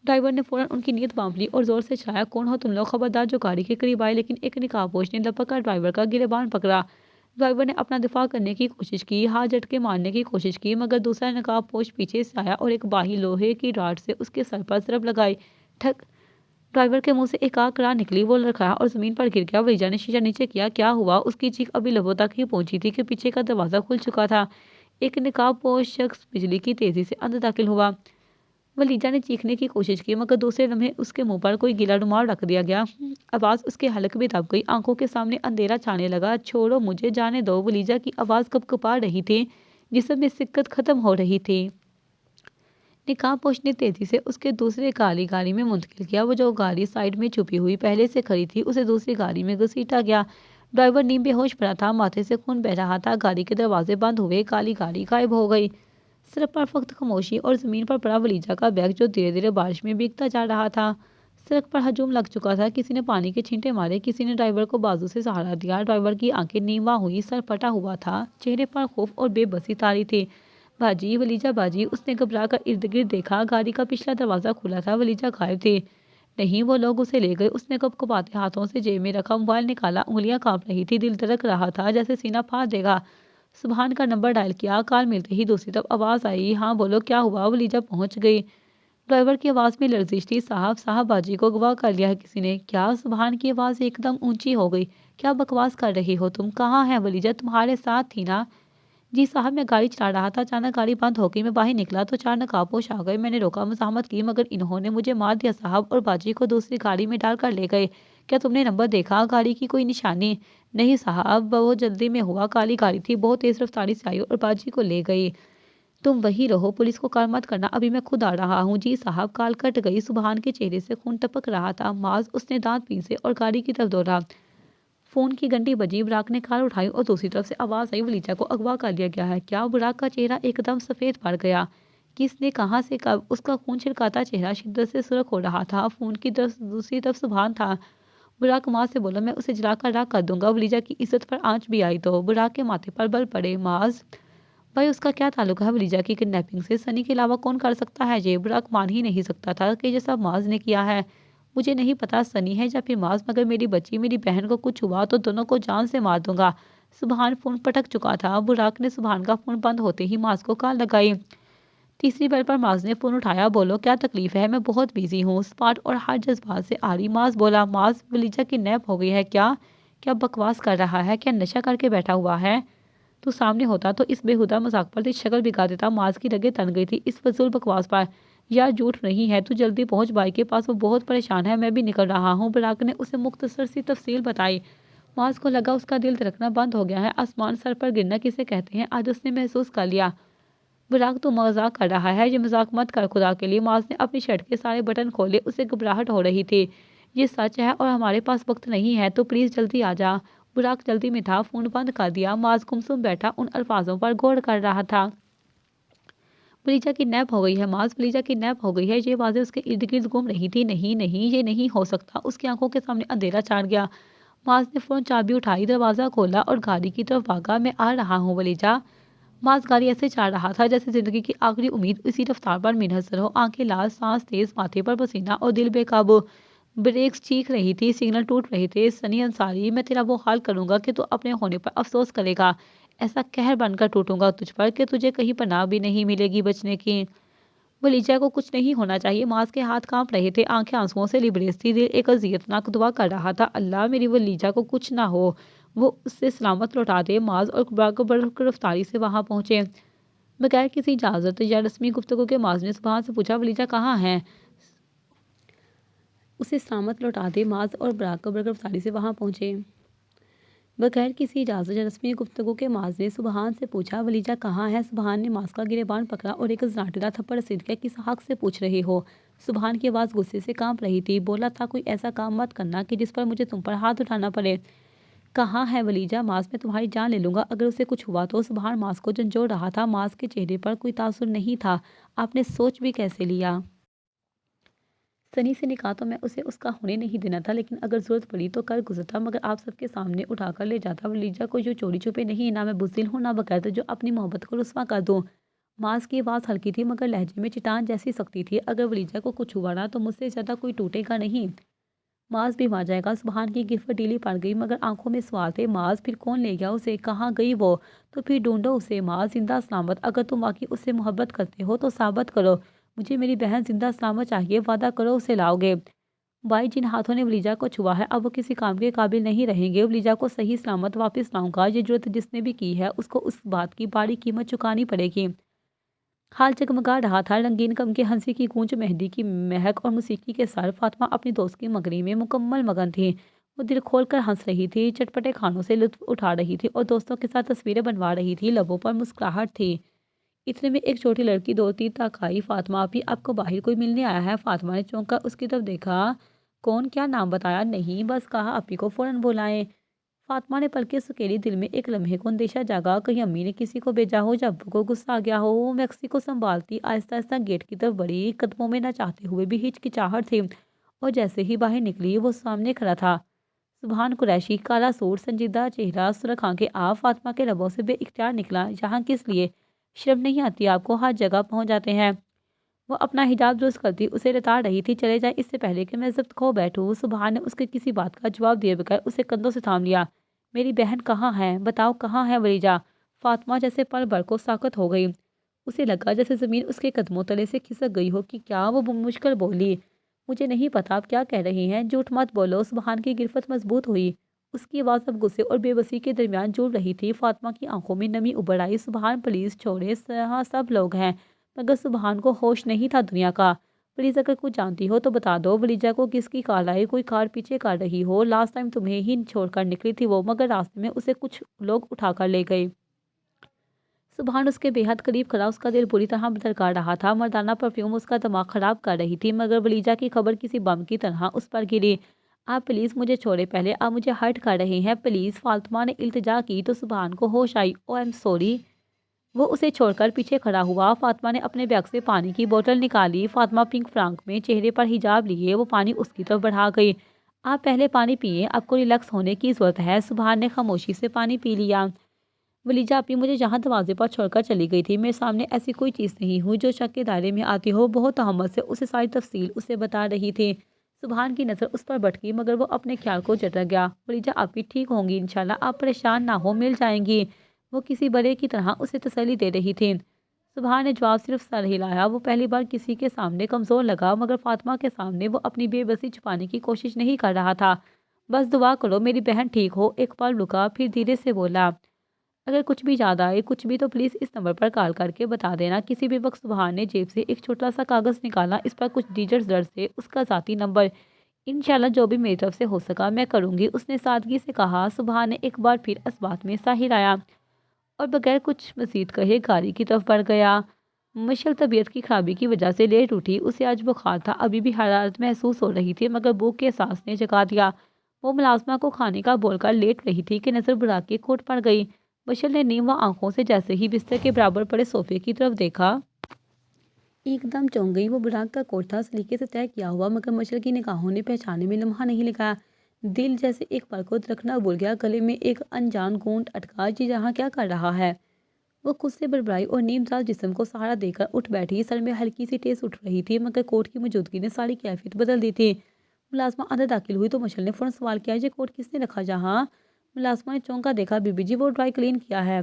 ڈرائیور نے فوراً ان کی نیت بانپ لی اور زور سے چلایا۔ کون ہو تم لوگ؟ خبردار جو گاڑی کے قریب آئے۔ لیکن ایک نقاب پوش نے لپک کر ڈرائیور کا گریبان پکڑا۔ ڈرائیور نے اپنا دفاع کرنے کی کوشش کی، ہاتھ جھٹکے مارنے کی کوشش کی، مگر دوسرا نقاب پوش پیچھے سے آیا اور ایک باہی لوہے کی راڈ سے اس کے سر پر ضرب لگائی۔ ٹھک! ڈرائیور کے منہ سے ایک آگ کڑا نکلی، وہ لڑکھڑا اور زمین پر گر گیا۔ ولیجہ نے شیشہ نیچے کیا۔ کیا ہوا؟ اس کی چیخ ابھی لبوں تک ہی پہنچی تھی کہ پیچھے کا دروازہ کھل چکا تھا۔ ایک نقاب پوش شخص بجلی کی تیزی سے اندر داخل ہوا۔ ولیجہ نے چیخنے کی کوشش کی، مگر دوسرے لمحے اس کے منہ پر کوئی گیلا رومال رکھ دیا گیا۔ آواز اس کے حلق میں دب گئی، آنکھوں کے سامنے اندھیرا چھانے لگا۔ چھوڑو مجھے، جانے دو۔ ولیجہ کی آواز کپکپا رہی تھی، جسم میں سکت ختم ہو رہی تھی۔ نقاب پوش نے تیزی سے اس کے دوسرے کالی گاڑی میں منتقل کیا۔ وہ جو گاڑی سائیڈ میں چھپی ہوئی پہلے سے کھڑی تھی اسے دوسری گاڑی میں گھسیٹا گیا۔ ڈرائیور نیم بے ہوش پڑا تھا، ماتھے سے خون بہہ رہا تھا۔ گاڑی کے دروازے بند ہوئے، کالی گاڑی غائب ہو گئی۔ سڑک پر فقط خاموشی اور زمین پر پڑا ولیجہ کا بیگ جو دھیرے دھیرے بارش میں بھیگتا جا رہا تھا۔ سڑک پر ہجوم لگ چکا تھا، کسی نے پانی کے چھینٹے مارے، کسی نے ڈرائیور کو بازو سے سہارا دیا۔ ڈرائیور کی آنکھیں نیوا ہوئی، سر پھٹا ہوا تھا، چہرے پر خوف اور بے بسی تاری تھی۔ باجی، ولیجہ باجی! اس نے گھبرا کر ارد گرد دیکھا۔ گاڑی کا پچھلا دروازہ کھلا تھا، ولیجہ غائب تھی۔ نہیں، وہ لوگ اسے لے گئے۔ اس نے کپکپاتے ہاتھوں سے جیب میں رکھا موبائل نکالا، انگلیاں کانپ رہی تھی، دل دھڑک رہا تھا جیسے سینہ پھاڑ دے گا۔ سبحان کا نمبر ڈائل کیا۔ کال ملتے ہی دوسری طرف آواز آئی۔ ہاں بولو، کیا ہوا؟ ولیجہ پہنچ گئی۔ ڈرائیور کی آواز میں لرزش تھی۔ صاحب صاحب، باجی کو اغوا کر لیا ہے کسی نے۔ کیا؟ سبحان کی آواز ایک دم اونچی ہو گئی۔ کیا بکواس کر رہی ہو تم؟ کہاں ہے ولیجہ؟ تمہارے ساتھ تھی نا؟ جی صاحب، میں گاڑی چلا رہا تھا، اچانک گاڑی بند ہو گئی، میں باہر نکلا تو 4 نقاب پوش آ گئے، میں نے روکا، مزاحمت کی، مگر انہوں نے مجھے مار دیا صاحب، اور باجی کو دوسری گاڑی میں ڈال کر لے گئے۔ کیا تم نے نمبر دیکھا؟ گاڑی کی کوئی نشانی نہیں صاحب، بہت جلدی میں ہوا، کالی گاڑی تھی، بہت تیز رفتاری سے آئی اور باجی کو لے گئی۔ تم وہی رہو، پولیس کو کال مت کرنا، ابھی میں خود آ رہا ہوں۔ جی صاحب۔ کال کٹ گئی۔ سبحان کے چہرے سے خون ٹپک رہا تھا۔ معاذ! اس نے دانت پیسے اور گاڑی کی طرف دوڑا۔ فون کی گھنٹی بجی، براق نے کال اٹھائی اور دوسری طرف سے آواز آئی، ولیجہ کو اغوا کر لیا گیا ہے۔ کیا؟ براق کا چہرہ ایک دم سفید پڑ گیا۔ کس نے؟ کہاں سے؟ کب؟ اس کا خون چھلکاتا چہرہ شدت سے سرخ ہو رہا تھا۔ فون کی دوسری طرف سبحان تھا۔ براق معاذ سے بولا، میں اسے جلا کر راکھ کر دوں گا، ولیجہ کی عزت پر آنچ بھی آئی تو۔ براق کے ماتھے پر بل پڑے۔ معاذ بھائی، اس کا کیا تعلق ہے ولیجہ کی کڈنیپنگ سے؟ سنی کے علاوہ کون کر سکتا ہے یہ؟ براق مان ہی نہیں سکتا تھا کہ یہ سب معاذ نے کیا ہے۔ مجھے نہیں پتا سنی ہے یا پھر معاذ، مگر میری بچی، میری بہن کو کچھ ہوا تو دونوں کو جان سے مار دوں گا۔ سبحان فون پٹک چکا تھا۔ براق نے سبحان کا فون بند ہوتے ہی معاذ کو کال لگائی۔ تیسری بیل پر معاذ نے فون اٹھایا۔ بولو، کیا تکلیف ہے؟ میں بہت بیزی ہوں، اسپاٹ اور ہر جذبات سے آری۔ معاذ بولا۔ معاذ، ولیجہ کی نیپ ہو گئی ہے کیا؟ کیا بکواس کر رہا ہے؟ کیا نشہ کر کے بیٹھا ہوا ہے؟ تو سامنے ہوتا تو اس بے ہودہ مذاق پر شکل بگاڑ دیتا۔ معاذ کی رگیں تن گئی تھی اس فضول بکواس پر۔ یار جھوٹ نہیں ہے، تو جلدی پہنچ بھائی کے پاس، وہ بہت پریشان ہے، میں بھی نکل رہا ہوں۔ براق نے اسے مختصر سی تفصیل بتائی۔ معاذ کو لگا اس کا دل دھڑکنا بند ہو گیا ہے، آسمان سر پر گرنا کسے کہتے ہیں آج اس نے محسوس کر لیا۔ براق تو مذاق کر رہا ہے، یہ مذاق مت کر خدا کے لیے۔ معاذ نے اپنی شرٹ کے سارے بٹن کھولے، اسے گھبراہٹ ہو رہی تھی۔ یہ سچ ہے اور ہمارے پاس وقت نہیں ہے، تو پلیز جلدی آ جا۔ براق جلدی میں تھا، فون بند کر دیا۔ معاذ گمسم بیٹھا ان الفاظوں پر غور کر رہا تھا۔ ولیجہ کی نیپ ہو گئی ہے معاذ، ولیجہ کی نیپ ہو گئی ہے، یہ باتیں اس کے ارد گرد گھوم رہی تھی۔ نہیں نہیں، یہ نہیں ہو سکتا۔ اس کی آنکھوں کے سامنے اندھیرا چھا گیا۔ معاذ نے فوراً چابی اٹھائی، دروازہ کھولا اور گاڑی کی طرف بھاگا۔ میں آ رہا ہوں ولیجہ۔ معاذ گاڑی ایسے چلا رہا تھا جیسے زندگی کی آخری امید اسی رفتار پر منحصر ہو۔ آنکھیں لال، سانس تیز، ماتھے پر پسینہ اور دل بے قابو۔ بریکس چیخ رہی تھی، سگنل ٹوٹ رہے تھے۔ سنی انصاری، میں تیرا وہ حال کروں گا کہ تو اپنے ہونے پر افسوس کرے گا۔ ایسا قہر بن کر ٹوٹوں گا تجھ پر کہ تجھے کہیں پناہ بھی نہیں ملے گی بچنے کی۔ ولیجہ کو کچھ نہیں ہونا چاہیے۔ معاذ کے ہاتھ کانپ رہے تھے، آنکھیں آنسوؤں سے لبریز تھی، دل ایک اذیتناک دعا کر رہا تھا، اللہ میری ولیجہ کو کچھ نہ ہو، وہ اس سے سلامت لوٹا دے۔ معاذ اور کبرا کو بڑھ رفتاری سے وہاں پہنچے۔ بغیر کسی اجازت یا رسمی گفتگو کے معاذ نے سبحان سے پوچھا، ولیجہ کہاں ہے؟ اسے سلامت لوٹا دے۔ معاذ اور براق کو بڑھ رفتاری سے وہاں پہنچے۔ بغیر کسی اجازت یا رسمی گفتگو کے معاذ نے سبحان سے پوچھا، ولیجہ کہاں ہے؟ سبحان نے معاذ کا گریبان پکڑا اور ایک زناٹیدار تھپڑ رسید کیا، کس حق سے پوچھ رہے ہو؟ سبحان کی آواز غصے سے کانپ رہی تھی۔ بولا تھا کوئی ایسا کام مت کرنا کہ جس پر مجھے تم پر ہاتھ اٹھانا پڑے۔ کہاں ہے ولیجہ؟ معاذ، میں تمہاری جان لے لوں گا اگر اسے کچھ ہوا تو۔ سبحان معاذ کو جھنجھوڑ رہا تھا۔ معاذ کے چہرے پر کوئی تاثر نہیں تھا۔ آپ نے سوچ بھی کیسے لیا؟ سنی سے نکاح تو میں اسے اس کا ہونے نہیں دینا تھا، لیکن اگر ضرورت پڑی تو کر گزرتا، مگر آپ سب کے سامنے اٹھا کر لے جاتا ولیجہ کو جو چوری چھپے نہیں۔ نہ میں بزدل ہوں، نہ بغیر جو اپنی محبت کو رسوا کر دوں۔ معاذ کی آواز ہلکی تھی مگر لہجے میں چٹان جیسی سختی تھی۔ اگر ولیجہ کو کچھ ہوا نہ تو مجھ سے زیادہ کوئی ٹوٹے گا نہیں۔ معاذ بھی مار جائے گا۔ سبحان کی گرفت ڈھیلی پڑ گئی مگر آنکھوں میں سوال تھے۔ معاذ، پھر کون لے گیا اسے؟ کہاں گئی وہ؟ تو پھر ڈھونڈو اسے۔ معاذ، زندہ سلامت۔ اگر تم واقعی اس سے محبت کرتے ہو تو ثابت کرو۔ مجھے میری بہن زندہ سلامت چاہیے، وعدہ کرو اسے لاؤ گے۔ بھائی، جن ہاتھوں نے ولیجہ کو چھوا ہے اب وہ کسی کام کے قابل نہیں رہیں گے۔ ولیجہ کو صحیح سلامت واپس لاؤں گا، یہ جرات جس نے بھی کی ہے اس کو اس بات کی بڑی قیمت چکانی پڑے گی۔ حال جگمگا رہا تھا، رنگین کم کے ہنسی کی گونج، مہندی کی مہک اور موسیقی کے سر۔ فاطمہ اپنی دوست کی مگری میں مکمل مگن تھی۔ وہ دل کھول کر ہنس رہی تھی، چٹپٹے کھانوں سے لطف اٹھا رہی تھی اور دوستوں کے ساتھ تصویریں بنوا رہی تھی۔ لبوں پر مسکراہٹ تھی۔ اتنے میں ایک چھوٹی لڑکی دوڑتی تک آئی۔ فاطمہ آپی، آپ کو باہر کوئی ملنے آیا ہے؟ فاطمہ نے چونک کر اس کی طرف دیکھا۔ کون؟ کیا نام بتایا؟ نہیں، بس کہا اپی کو فوراً بلائیں۔ فاطمہ نے پلکیں سکیلی، دل میں ایک لمحے کو اندیشہ جاگا، کہیں امی نے کسی کو بھیجا ہو یا ابو کو غصہ آ گیا ہو۔ وہ میکسی کو سنبھالتی آہستہ آہستہ گیٹ کی طرف بڑھی، قدموں میں نہ چاہتے ہوئے بھی ہچکچاہٹ تھی، اور جیسے ہی باہر نکلی وہ سامنے کھڑا تھا سبحان قریشی، کالا سوٹ، سنجیدہ چہرہ، سرخ آنکھیں۔ آپ؟ فاطمہ کے لبوں سے بے اختیار نکلا، یہاں کس لیے؟ شرم نہیں آتی آپ کو؟ ہر جگہ پہنچ جاتے ہیں۔ وہ اپنا حجاب درست کرتی اسے لتاڑ رہی تھی، چلے جائے اس سے پہلے کہ میں ضبط کھو بیٹھوں۔ سبحان نے اس کے کسی بات کا جواب دیے بغیر اسے کندھوں سے تھام لیا۔ میری بہن کہاں ہے؟ بتاؤ کہاں ہے ولیجہ؟ فاطمہ جیسے پل بھر کو ساکت ہو گئی۔ اسے لگا جیسے زمین اس کے قدموں تلے سے کھسک گئی ہو کہ کیا؟ وہ مشکل بولی، مجھے نہیں پتا آپ کیا کہہ رہی ہیں، جھوٹ مت بولو۔ سبحان کی گرفت مضبوط ہوئی، اس کی آواز اب غصے اور بے بسی کے درمیان جول رہی تھی۔ فاطمہ کی آنکھوں میں نمی ابھر آئی۔ سبحان پلیز چھوڑے، یہاں سب لوگ ہیں۔ مگر سبحان کو ہوش نہیں تھا دنیا کا۔ پلیز اگر کچھ جانتی ہو تو بتا دو، ولیجہ کو کس کی کال آئی؟ کوئی کار پیچھے کر رہی ہو؟ لاسٹ ٹائم تمہیں ہی چھوڑ کر نکلی تھی وہ، مگر راستے میں اسے کچھ لوگ اٹھا کر لے گئے۔ سبحان اس کے بے حد قریب کھڑا، اس کا دل بری طرح بدرکار رہا تھا۔ مردانہ پرفیوم اس کا دماغ خراب کر رہی تھی، مگر ولیجہ کی خبر کسی بم کی طرح اس پر گری۔ آپ پلیز مجھے چھوڑے، پہلے آپ مجھے ہرٹ کر رہے ہیں، پلیز۔ فاطمہ نے التجا کی تو سبحان کو ہوش آئی۔ O M sorry. وہ اسے چھوڑ کر پیچھے کھڑا ہوا۔ فاطمہ نے اپنے بیگ سے پانی کی بوتل نکالی۔ فاطمہ پنک فراک میں، چہرے پر حجاب لیے، وہ پانی اس کی طرف بڑھا گئی۔ آپ پہلے پانی پیئے، آپ کو ریلیکس ہونے کی ضرورت ہے۔ سبحان نے خاموشی سے پانی پی لیا۔ ولیجہ آپی مجھے جہاں دروازے پر چھوڑ کر چلی گئی تھی، میرے سامنے ایسی کوئی چیز نہیں ہوئی جو شک کے دائرے میں آتی ہو۔ بہت تہمت سے اسے ساری تفصیل اسے بتا رہی تھی۔ سبحان کی نظر اس پر بھٹکی مگر وہ اپنے خیال کو جٹ گیا۔ ولیجہ آپی ٹھیک ہوں گی انشاءاللہ، آپ پریشان نہ ہو، مل جائیں گی، وہ کسی بڑے کی طرح اسے تسلی دے رہی تھی۔ سبحان نے جواب صرف سر ہلایا۔ وہ پہلی بار کسی کے سامنے کمزور لگا، مگر فاطمہ کے سامنے وہ اپنی بے بسی چھپانے کی کوشش نہیں کر رہا تھا۔ بس دعا کرو میری بہن ٹھیک ہو۔ ایک پل رکا، پھر دھیرے سے بولا، اگر کچھ بھی یاد آئے، کچھ بھی، تو پلیز اس نمبر پر کال کر کے بتا دینا۔ کسی بھی وقت سبحان نے جیب سے ایک چھوٹا سا کاغذ نکالا، اس پر کچھ ڈیجٹس درج تھے، اس کا ذاتی نمبر۔ انشاءاللہ جو بھی میری طرف سے ہو سکا میں کروں گی، اس نے سادگی سے کہا۔ سبحان نے ایک بار پھر اس بات میں سا ہلایا اور بغیر کچھ مزید کہے گاڑی کی طرف بڑھ گیا۔ مشل طبیعت کی خرابی کی وجہ سے لیٹ اٹھی، اسے آج بخار تھا، ابھی بھی حرارت محسوس ہو رہی تھی، مگر بھوک کے احساس نے جگا دیا۔ وہ ملازمہ کو کھانے کا بول کر لیٹ رہی تھی کہ نظر براق کے کوٹ پر گئی۔ مشل نے نیمہ آنکھوں سے جیسے ہی بستر کے برابر پڑے صوفے کی طرف دیکھا، ایک دم چونک گئی۔ وہ براق کا کوٹ تھا، سلیقے سے طے کیا ہوا، مگر مشل کی نگاہوں نے پہچانے میں لمحہ نہیں لگایا۔ دل جیسے ایک پل کو رکھنا بھول گیا، گلے میں ایک انجان گونٹ اٹکا۔ جی جہاں کیا کر رہا ہے؟ وہ خود سے بڑبڑائی اور نیم ساز جسم کو سہارا دے کر اٹھ بیٹھی۔ سر میں ہلکی سی ٹیس اٹھ رہی تھی، مگر کوٹ کی موجودگی نے ساری کیفیت بدل دی تھی۔ ملازمہ اندر داخل ہوئی تو مشل نے فوراً سوال کیا، یہ کوٹ کس نے رکھا جہاں؟ ملازمہ نے چونکا دیکھا، بی بی جی وہ ڈرائی کلین کیا ہے۔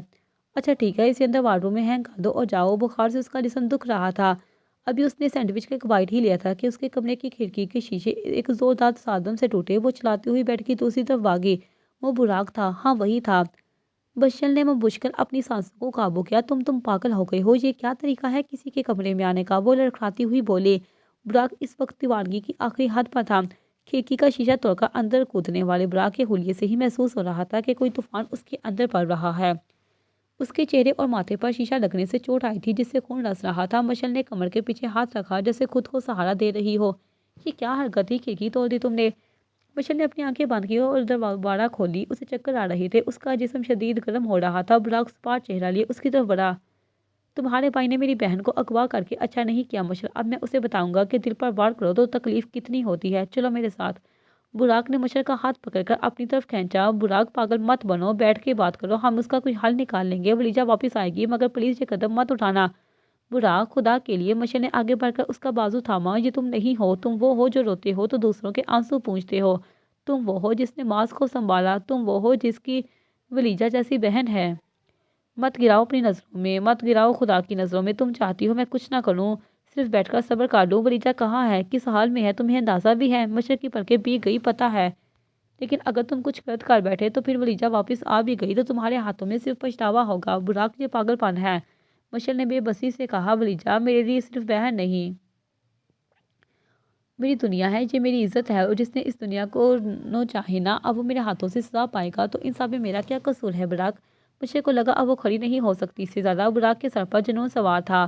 اچھا ٹھیک ہے، اسے اندر وارڈروم میں ہینگ کر دو اور جاؤ۔ بخار سے اس کا جسم دکھ رہا تھا۔ ابھی اس نے سینڈوچ کا ایک بائٹ ہی لیا تھا کہ اس کے کمرے کی کھڑکی کے شیشے ایک زوردار صدمے سے ٹوٹے۔ وہ چلاتی ہوئی بیڈ کی دوسری طرف بھاگی۔ وہ براق تھا، ہاں وہی تھا۔ بشل نے مبوچ کر اپنی سانسوں کو قابو کیا۔ تم پاگل ہو گئے ہو، یہ کیا طریقہ ہے کسی کے کمرے میں آنے کا؟ وہ لڑکھڑاتی ہوئی بولی۔ براق اس وقت دیوانگی کی آخری حد پر تھا۔ کھڑکی کا شیشہ توڑ کر اندر کودنے والے براق کے حلیے سے ہی محسوس ہو رہا تھا کہ کوئی طوفان اس کے اندر پڑ رہا ہے۔ اس کے چہرے اور ماتھے پر شیشہ لگنے سے چوٹ آئی تھی، جس سے خون رس رہا تھا۔ مشل نے کمر کے پیچھے ہاتھ رکھا جیسے خود کو سہارا دے رہی ہو۔ یہ کیا حرکت تھی؟ کھڑکی توڑ دی تم نے؟ مشل نے اپنی آنکھیں بند کی اور دوبارہ کھولی۔ اسے چکر آ رہے تھے، اس کا جسم شدید گرم ہو رہا تھا۔ براق سپاٹ چہرہ لیے اس کی طرف بڑھا۔ تمہارے بھائی نے میری بہن کو اغوا کر کے اچھا نہیں کیا مشل۔ اب میں اسے بتاؤں گا کہ دل پر وار کرو تو تکلیف کتنی ہوتی ہے۔ چلو میرے ساتھ۔ براق نے مشل کا ہاتھ پکڑ کر اپنی طرف کھینچا۔ براق پاگل مت بنو، بیٹھ کے بات کرو، ہم اس کا کوئی حل نکال لیں گے۔ ولیجہ واپس آئے گی، مگر پلیز یہ قدم مت اٹھانا۔ براق خدا کے لیے، مشل نے آگے بڑھ کر اس کا بازو تھاما، یہ تم نہیں ہو۔ تم وہ ہو جو روتے ہو تو دوسروں کے آنسو پونچھتے ہو۔ تم وہ ہو جس نے ماس کو سنبھالا۔ تم وہ ہو جس کی ولیجہ جیسی بہن ہے۔ مت گراؤ اپنی نظروں میں، مت گراؤ خدا کی نظروں میں۔ تم چاہتی ہو میں کچھ نہ کروں، صرف بیٹھ کر صبر کر لوں۔ ولیجہ کہاں ہے؟ کس حال میں ہے؟ تمہیں اندازہ بھی ہے؟ مشل کی پلکیں بھیگ گئی، پتہ ہے، لیکن اگر تم کچھ غلط کر بیٹھے تو پھر ولیجہ واپس آ بھی گئی تو تمہارے ہاتھوں میں صرف پچھتاوا ہوگا۔ براق یہ پاگل پن ہے، مشل نے بے بسی سے کہا۔ ولیجہ میرے لیے صرف بہن نہیں، میری دنیا ہے، یہ میری عزت ہے، اور جس نے اس دنیا کو نو چاہے نہ، اب وہ میرے ہاتھوں سے سزا پائے گا۔ تو ان سب میں میرا کیا قصور ہے؟ براق مشل کو لگا اب وہ کھڑی نہیں ہو سکتی اس سے زیادہ۔ براق کے سر پر جنون سوار تھا۔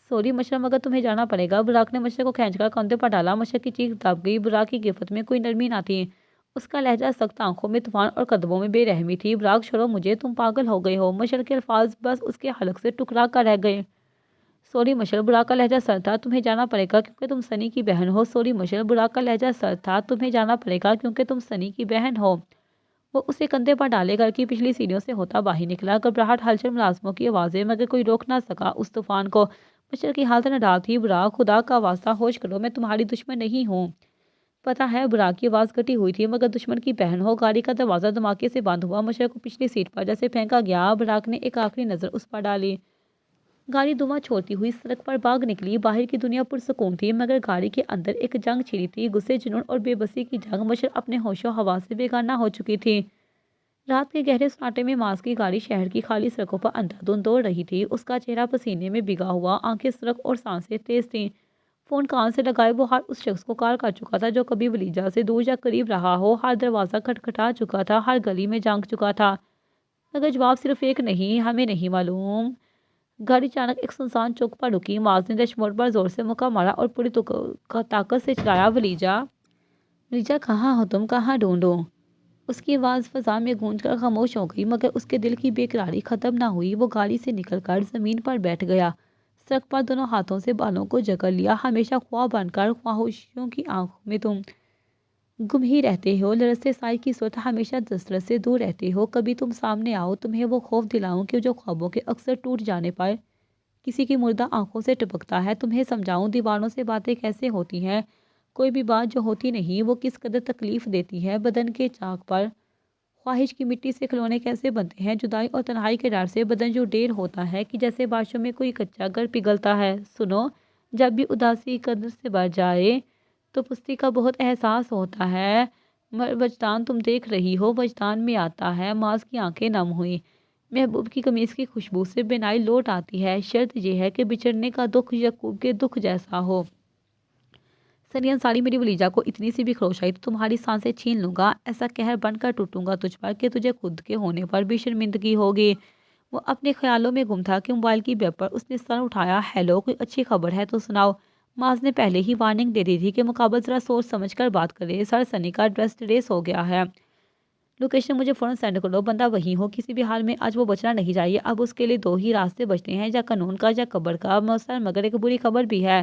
سوری مشل، مگر تمہیں جانا پڑے گا۔ براق نے مشل کو کھینچ کر کندھے پر ڈالا۔ مشل کی چیخ دب گئی۔ براق کی گرفت میں کوئی نرمی نہ تھی، اس کا لہجہ سخت، آنکھوں میں طوفان اور قدموں میں بے رحمی تھی۔ براق چھوڑو مجھے، تم پاگل ہو گئے ہو۔ مشل کے الفاظ بس اس کے حلق سے ٹکرا کر رہ گئے۔ سوری مشل، براق کا لہجہ سر تھا، تمہیں جانا پڑے گا کیونکہ تم سنی کی بہن ہو۔ سوری مشل، براق کا لہجہ سر تھا، تمہیں جانا پڑے گا کیونکہ تم سنی کی بہن ہو۔ وہ اسے کندھے پر ڈالے گھر کی پچھلی سیڑھیوں سے ہوتا باہر نکلا۔ گھبراہٹ، ہلچل، ملازموں کی آوازیں، مگر کوئی روک نہ سکا اس طوفان کو۔ مشل کی حالت نڈال تھی۔ براق خدا کا واسطہ ہوش کرو، میں تمہاری دشمن نہیں ہوں۔ پتہ ہے، براق کی آواز کٹی ہوئی تھی، مگر دشمن کی بہن ہو۔ گاڑی کا دروازہ دھماکے سے بند ہوا۔ مشل کو پچھلی سیٹ پر جیسے پھینکا گیا۔ براق نے ایک آخری نظر اس پر ڈالی۔ گاڑی دھواں چھوڑتی ہوئی سڑک پر بھاگ نکلی۔ باہر کی دنیا پرسکون تھی، مگر گاڑی کے اندر ایک جنگ چھڑی تھی، غصے، جنون اور بے بسی کی جنگ۔ مشل اپنے ہوش و حواس سے بیگانہ ہو چکی تھی۔ رات کے گہرے سناٹے میں ماس کی گاڑی شہر کی خالی سڑکوں پر اندھا دھند دوڑ رہی تھی۔ اس کا چہرہ پسینے میں بھیگا ہوا، آنکھیں سرخ اور سانسیں تیز تھیں۔ فون کان سے لگائے وہ ہر اس شخص کو کال کر چکا تھا جو کبھی ولیجہ سے دور یا قریب رہا ہو۔ ہر دروازہ کھٹکھٹا چکا تھا، ہر گلی میں جھانک چکا تھا، مگر جواب صرف ایک، نہیں، ہمیں نہیں معلوم۔ گاڑی اچانک ایک سنسان چوک پر رکی۔ ماس نے ڈیشبورڈ پر زور سے مکہ مارا اور پوری طاقت سے چلایا، ولیجہ، ولیجہ کہاں ہو تم؟ کہاں ڈھونڈوں؟ اس کی آواز فضا میں گونج کر خاموش ہو گئی، مگر اس کے دل کی بے قراری ختم نہ ہوئی۔ وہ گاڑی سے نکل کر زمین پر بیٹھ گیا، سڑک پر دونوں ہاتھوں سے بالوں کو جکڑ لیا۔ ہمیشہ خواہ بن کر خواہشوں کی آنکھ میں تم گم ہی رہتے ہو، لرزتے سائے کی صورت ہمیشہ دسترس سے دور رہتے ہو۔ کبھی تم سامنے آؤ، تمہیں وہ خوف دلاؤں کہ جو خوابوں کے اکثر ٹوٹ جانے پر کسی کی مردہ آنکھوں سے ٹپکتا ہے۔ تمہیں سمجھاؤں دیواروں سے باتیں کیسے ہوتی ہیں، کوئی بھی بات جو ہوتی نہیں وہ کس قدر تکلیف دیتی ہے۔ بدن کے چاک پر خواہش کی مٹی سے کھلونے کیسے بنتے ہیں۔ جدائی اور تنہائی کے ڈر سے بدن جو ڈیر ہوتا ہے کہ جیسے بارشوں میں کوئی کچا گھر پگھلتا ہے۔ سنو، جب بھی اداسی قدر سے بڑھ جائے تو پستی کا بہت احساس ہوتا ہے۔ وجدان، تم دیکھ رہی ہو، وجدان میں آتا ہے۔ ماس کی آنکھیں نم ہوئیں۔ محبوب کی قمیص کی خوشبو سے بینائی لوٹ آتی ہے۔ شرط یہ ہے کہ بچھڑنے کا دکھ یعقوب کے دکھ جیسا ہو۔ سنی انصاری، میری ولیجہ کو اتنی سی بھی خروش آئی تو تمہاری سانسیں چھین لوں گا، ایسا قہر بن کر ٹوٹوں گا تجھ پر کہ تجھے خود کے ہونے پر بھی شرمندگی ہوگی۔ وہ اپنے خیالوں میں گم تھا کہ موبائل کی بیپ پر اس نے سر اٹھایا۔ ہیلو، کوئی اچھی خبر ہے تو سناؤ۔ ماس نے پہلے ہی وارننگ دے دی تھی کہ مقابل ذرا سوچ سمجھ کر بات کرے۔ سر، سنی کا ایڈریس ٹریس ہو گیا ہے، لوکیشن مجھے فوراً سینڈ کرو۔ بندہ وہی ہو، کسی بھی حال میں آج وہ بچنا نہیں چاہیے۔ اب اس کے لیے دو ہی راستے بچتے ہیں، یا قانون کا یا قبر کا۔ سر، مگر ایک بری خبر بھی ہے۔